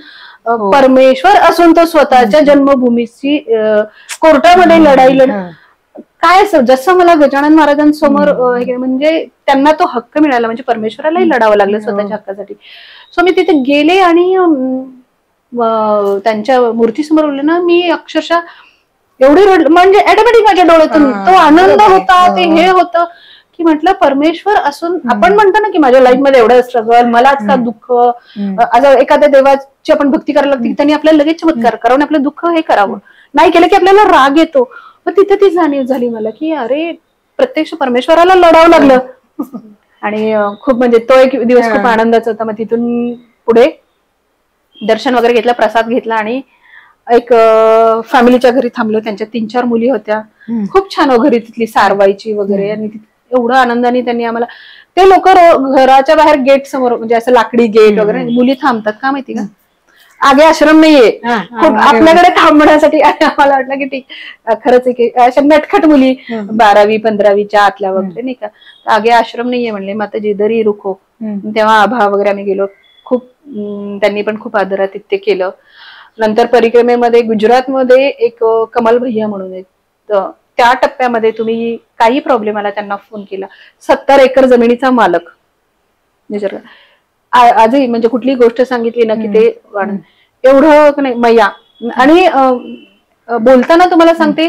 परमेश्वर असून तो स्वतःच्या जन्मभूमीची कोर्टामध्ये लढाई काय, जसं मला गजानन महाराजांसमोर म्हणजे त्यांना तो हक्क मिळाला, म्हणजे परमेश्वरालाही लढावं लागलं स्वतःच्या हक्कासाठी. सो मी तिथे गेले आणि त्यांच्या मूर्तीसमोर उरले ना, मी अक्षरशः एवढी म्हणजे ऑटोमॅटिक माझ्या डोळ्यातून तो आनंद होता, ते हे होतं की म्हटलं परमेश्वर असून. आपण म्हणतो ना की माझ्या लाईफ मध्ये एवढं स्ट्रगल, मला आज का दुःख, एखाद्या देवाची आपण भक्ती करायला लागते, त्यांनी आपल्याला लगेच चमत्कार करावं, आपलं दुःख हे करावं, नाही केलं की आपल्याला राग येतो. मग तिथे ती जाणीव झाली मला की अरे, प्रत्यक्ष परमेश्वराला लढावं लागलं. आणि खूप म्हणजे तो एक दिवस खूप आनंदाचा होता. मग तिथून पुढे दर्शन वगैरे घेतलं, प्रसाद घेतला आणि एक फॅमिलीच्या घरी थांबलो. त्यांच्या 3-4 मुली होत्या, खूप छान घरी तिथली सारवायची वगैरे. आणि एवढं आनंदाने त्यांनी आम्हाला, ते लोक घराच्या बाहेर गेट समोर, म्हणजे असं लाकडी गेट वगैरे, मुली थांबतात का माहिती का, आगे आश्रम नाहीये आपल्याकडे थांबण्यासाठी. आम्हाला वाटलं की ठीक, खरंच एक अशा नटखट मुली 12वी 15वीच्या आतल्या वगैरे नाही का, आगे आश्रम नाहीये म्हणले, माताजी दरी रुखो. तेव्हा आभा वगैरे आम्ही गेलो, खूप त्यांनी पण खूप आदरातिथ्य केलं. नंतर परिक्रमेमध्ये गुजरातमध्ये एक कमल भैया म्हणून आहेत, त्या टप्प्यामध्ये तुम्ही काही प्रॉब्लेम आला त्यांना फोन केला, 70 एकर जमिनीचा मालक, आजही म्हणजे कुठलीही गोष्ट सांगितली ना की ते एवढं नाही मैया. आणि बोलताना तुम्हाला सांगते,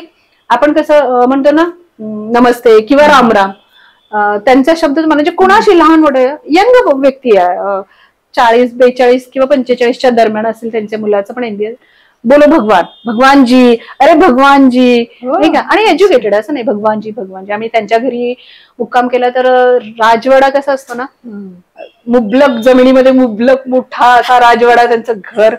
आपण कसं म्हणतो ना नमस्ते किंवा राम राम, त्यांचा शब्द म्हणजे कोणाशी लहान मोठे यंग व्यक्ती आहे, 40-42 किंवा 45च्या दरम्यान असेल त्यांच्या मुलाचं, पण इंडियन, बोलो भगवान, भगवान जी, अरे भगवान जी, नाही का. आणि एज्युकेटेड, असं नाही भगवान जी भगवान जी. आम्ही त्यांच्या घरी मुक्काम केला तर राजवाडा कसा असतो ना, मुबलक जमिनीमध्ये मुबलक मोठा असा राजवाडा, त्यांचं घर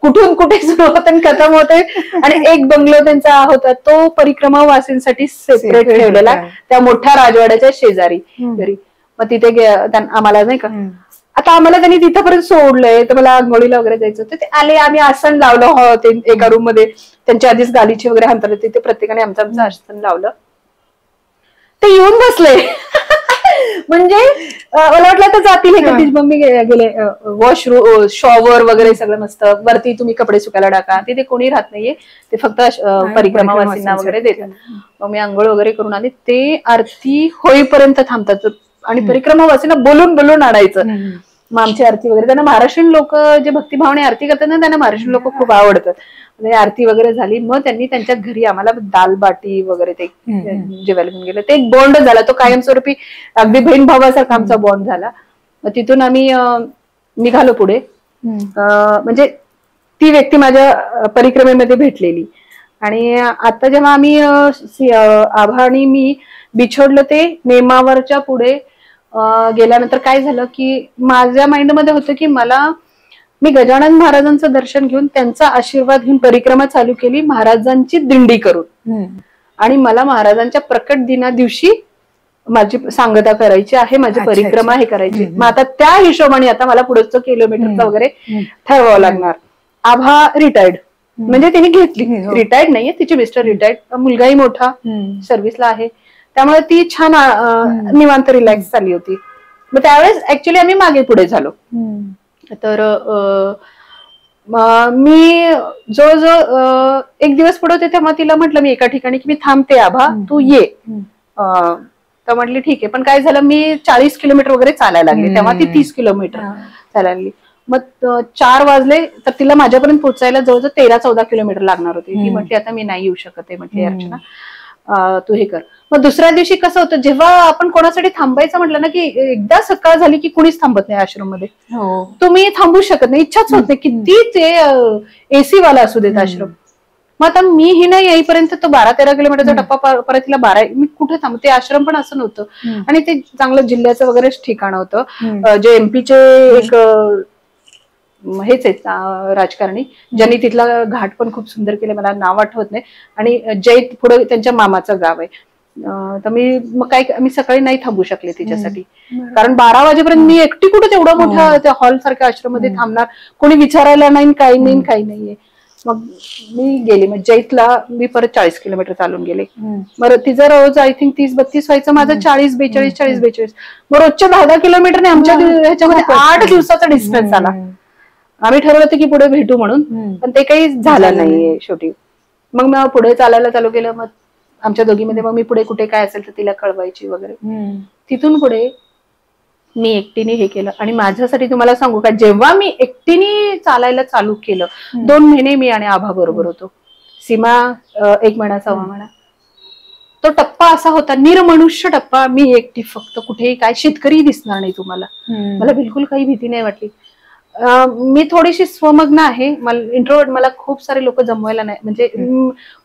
कुठून कुठे सुरू होत आणि खतम होते. आणि एक बंगलो त्यांचा होता, तो परिक्रमा वासींसाठी सेपरेट ठेवलेला त्या मोठ्या राजवाड्याच्या शेजारी घरी. मग तिथे आम्हाला नाही का, आता आम्हाला त्यांनी तिथपर्यंत सोडलंय, तर मला आंघोळीला वगैरे जायचं होतं. ते आले, आम्ही आसन लावलं ते एका रूम मध्ये, त्यांच्या आधीच गालीचे वगैरे हांतरले, तिथे प्रत्येकाने आमचं आसन लावलं. ते येऊन बसले. म्हणजे मला वाटलं तर जातील हे कधीच. मग मी गेले वॉशरूम, शॉवर वगैरे सगळं मस्त. वरती तुम्ही कपडे सुकायला टाका, तिथे कोणी राहत नाहीये, ते फक्त परिक्रमावासींना वगैरे देतात. मग मी आंघोळ वगैरे करून आले. ते आरती होईपर्यंत थांबतात आणि परिक्रमावासींना बोलून बोलून आणायचं. मग आमची आरती वगैरे, त्यांना महाराष्ट्रीयन लोक जे भक्तिभावने आरती करतात ना, त्यांना महाराष्ट्रीयन लोक खूप आवडतात. आरती वगैरे झाली, मग त्यांनी त्यांच्या घरी आम्हाला दाल बाटी वगैरे ते जेवायला घेऊन गेलं. ते एक बॉन्ड झाला, तो कायमस्वरूपी अगदी बहीण भावासारखा आमचा बॉन्ड झाला. मग तिथून आम्ही निघालो पुढे. म्हणजे ती व्यक्ती माझ्या परिक्रमेमध्ये भेटलेली. आणि आता जेव्हा आम्ही आभा आणि मी बिछोडलं, ते नेमावरच्या पुढे गेल्यानंतर काय झालं की माझ्या माइंडमध्ये होतं की मी गजानन महाराजांचं दर्शन घेऊन, त्यांचा आशीर्वाद घेऊन परिक्रमा चालू केली, महाराजांची दिंडी करून. आणि मला महाराजांच्या प्रकट दिना दिवशी माझी सांगता करायची आहे, माझी परिक्रमा हे करायची. मग आता त्या हिशोबाने आता मला पुढचं किलोमीटरचं वगैरे ठरवावं लागणार. आभा रिटायर्ड, म्हणजे तिने घेतली, रिटायर्ड नाहीये, तिचे मिस्टर रिटायर्ड, मुलगाही मोठा सर्व्हिसला आहे, त्यामुळे ती छान निवांत रिलॅक्स झाली होती. मग त्यावेळेस ऍक्च्युली आम्ही मागे पुढे झालो. तर मी जवळजवळ एक दिवस पुढे होते, तेव्हा तिला म्हटलं मी एका ठिकाणी की मी थांबते आभा, तू ये. तर म्हटली ठीक आहे. पण काय झालं, मी 40 किलोमीटर वगैरे चालायला लागले, तेव्हा ती 30 किलोमीटर चालायला लागली. मग 4 वाजले तर तिला माझ्यापर्यंत पोहोचायला जवळजवळ 13-14 किलोमीटर लागणार होते. ती म्हटली आता मी नाही येऊ शकत आहे, म्हटली अर्चना तू हे कर. मग दुसऱ्या दिवशी कसं होतं, जेव्हा आपण कोणासाठी थांबायचं म्हटलं ना, की एकदा सकाळ झाली की कुणीच थांबत नाही आश्रम मध्ये, तुम्ही थांबू शकत नाही, इच्छाच होत नाही, किती ते एसी वाला असू देत आश्रम. मग आता मी ही नाही येईपर्यंत तो 12-13 किलोमीटरचा टप्पा परत तिला 12, मी कुठे थांबते. आश्रम पण असं नव्हतं आणि ते चांगलं जिल्ह्याचं वगैरेच ठिकाण होतं. जे एमपीचे एक हेच आहेत राजकारणी, ज्यांनी तिथला घाट पण खूप सुंदर केले, मला नाव आठवत नाही. आणि जैत पुढे त्यांच्या मामाचं गाव आहे. तर मी सकाळी नाही थांबू शकले तिच्यासाठी, कारण 12 वाजेपर्यंत मी एकटी कुठे तेवढा मोठ्या त्या हॉल सारख्या आश्रममध्ये थांबणार, कोणी विचारायला नाही, काही नाही, काही नाहीये. मग मी गेले. मग जैतला मी परत 40 किलोमीटर चालून गेले. मग तिचं रोज आय थिंक 30-32 व्हायचं, माझं 40-42, 40-42. मग रोजच्या 10-10 किलोमीटरने आमच्या ह्याच्यामध्ये 8 दिवसाचा डिस्टन्स आला. आम्ही ठरवलं होतं की पुढे भेटू म्हणून, पण ते काही झालं नाहीये शेवटी. मग पुढे चालायला चालू केलं. मग आमच्या दोघीमध्ये मग मी पुढे कुठे काय असेल तर तिला कळवायची वगैरे. तिथून पुढे मी एकटीने हे केलं. आणि माझ्यासाठी तुम्हाला सांगू का, जेव्हा मी एकटीने चालायला चालू केलं, 2 महिने मी आणि आभा बरोबर होतो. सीमा 1 महिना 1.25 महिना. तो टप्पा असा होता, निर्मनुष्य टप्पा. मी एकटी, फक्त कुठेही काय शेतकरी दिसणार नाही तुम्हाला. मला बिलकुल काही भीती नाही वाटली. मी थोडीशी स्वमग्न आहे, मला इंट्रोवर्ट, मला खूप सारे लोक जमवायला नाही, म्हणजे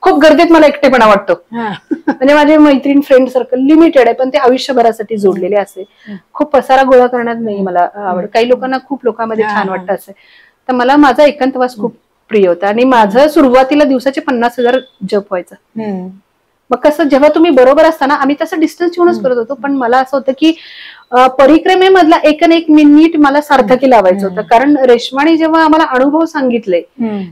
खूप गर्दीत मला एकटेपणा वाटतो. म्हणजे माझे मैत्रीण फ्रेंड सर्कल लिमिटेड आहे, पण ते आयुष्यभरासाठी जोडलेले असे. खूप पसारा गोळा करण्यात नाही मला आवड. काही लोकांना खूप लोकांमध्ये छान वाटतं असं. तर मला माझा एकांतवास खूप प्रिय होता. आणि माझं सुरुवातीला दिवसाचे 50,000 जप व्हायचं. मग कसं, जेव्हा तुम्ही बरोबर असताना, आम्ही तसं डिस्टन्स ठेवूनच करत होतो, पण मला असं होतं की परिक्रमेमधला 1 मिनिट मला सार्थकी लावायचं होतं. कारण रेश्माने जेव्हा आम्हाला अनुभव सांगितले,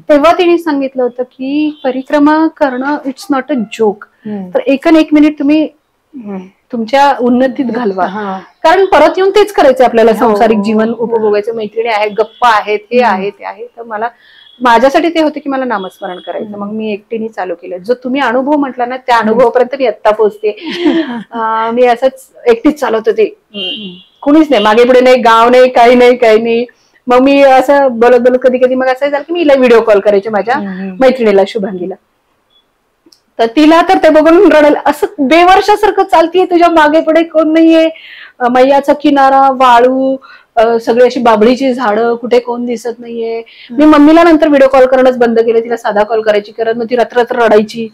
तेव्हा तिने सांगितलं होतं की परिक्रमा करणं इट्स नॉट अ जोक. तर 1 मिनिट तुम्ही तुमच्या उन्नतीत घालवा, कारण परत येऊन तेच करायचं आपल्याला, सांसारिक जीवन उपभोगायचं, मैत्रिणी आहेत, गप्पा आहेत, हे आहे ते आहे. तर मला माझ्यासाठी ते होते की मला नामस्मरण करायचं. मग मी एकटीने चालू केलं. जो तुम्ही अनुभव म्हटला ना, त्या अनुभवापर्यंत मी आत्ता पोहोचते. मी असंच एकटीच चालवत होते, कुणीच नाही, मागे पुढे नाही, गाव नाही, काही नाही, काही नाही. मग मी असं बोलत बोलत कधी कधी मग असं झालं की मी हिला व्हिडिओ कॉल करायचे माझ्या मैत्रिणीला शुभांगीला. तर तिला तर ते बघून रडायला, असं बेवर्षासारखं चालतीये, तुझ्या मागे पुढे कोण नाहीये, मैयाचा किनारा, वाळू, सगळी अशी बाभळीची झाडं, कुठे कोण दिसत नाहीये. मी मम्मीला नंतर व्हिडिओ कॉल करणंच बंद केलं, तिला साधा कॉल करायची, कारण मग ती रात्र रडायची,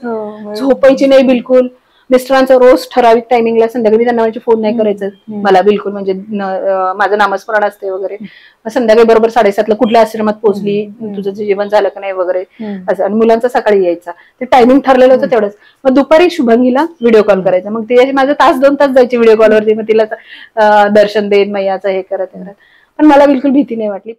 झोपायची नाही बिलकुल. मिस्टरांचा रोज ठराविक टायमिंगला संध्याकाळी त्यांना म्हणजे फोन नाही करायचं मला बिलकुल, म्हणजे माझं नामस्मरण असते वगैरे. संध्याकाळी बरोबर 7:30ला कुठल्या आश्रमात पोहोचली, तुझं जेवण झालं का नाही वगैरे असं. आणि मुलांचा सकाळी यायचा, ते टायमिंग ठरलेलं होतं तेवढंच. मग दुपारी शुभांगीला व्हिडिओ कॉल करायचा, मग ते माझं 1-2 तास जायचे व्हिडिओ कॉलवरती, मग तिला दर्शन देत मैयाचं हे करत. पण मला बिलकुल भीती नाही वाटली.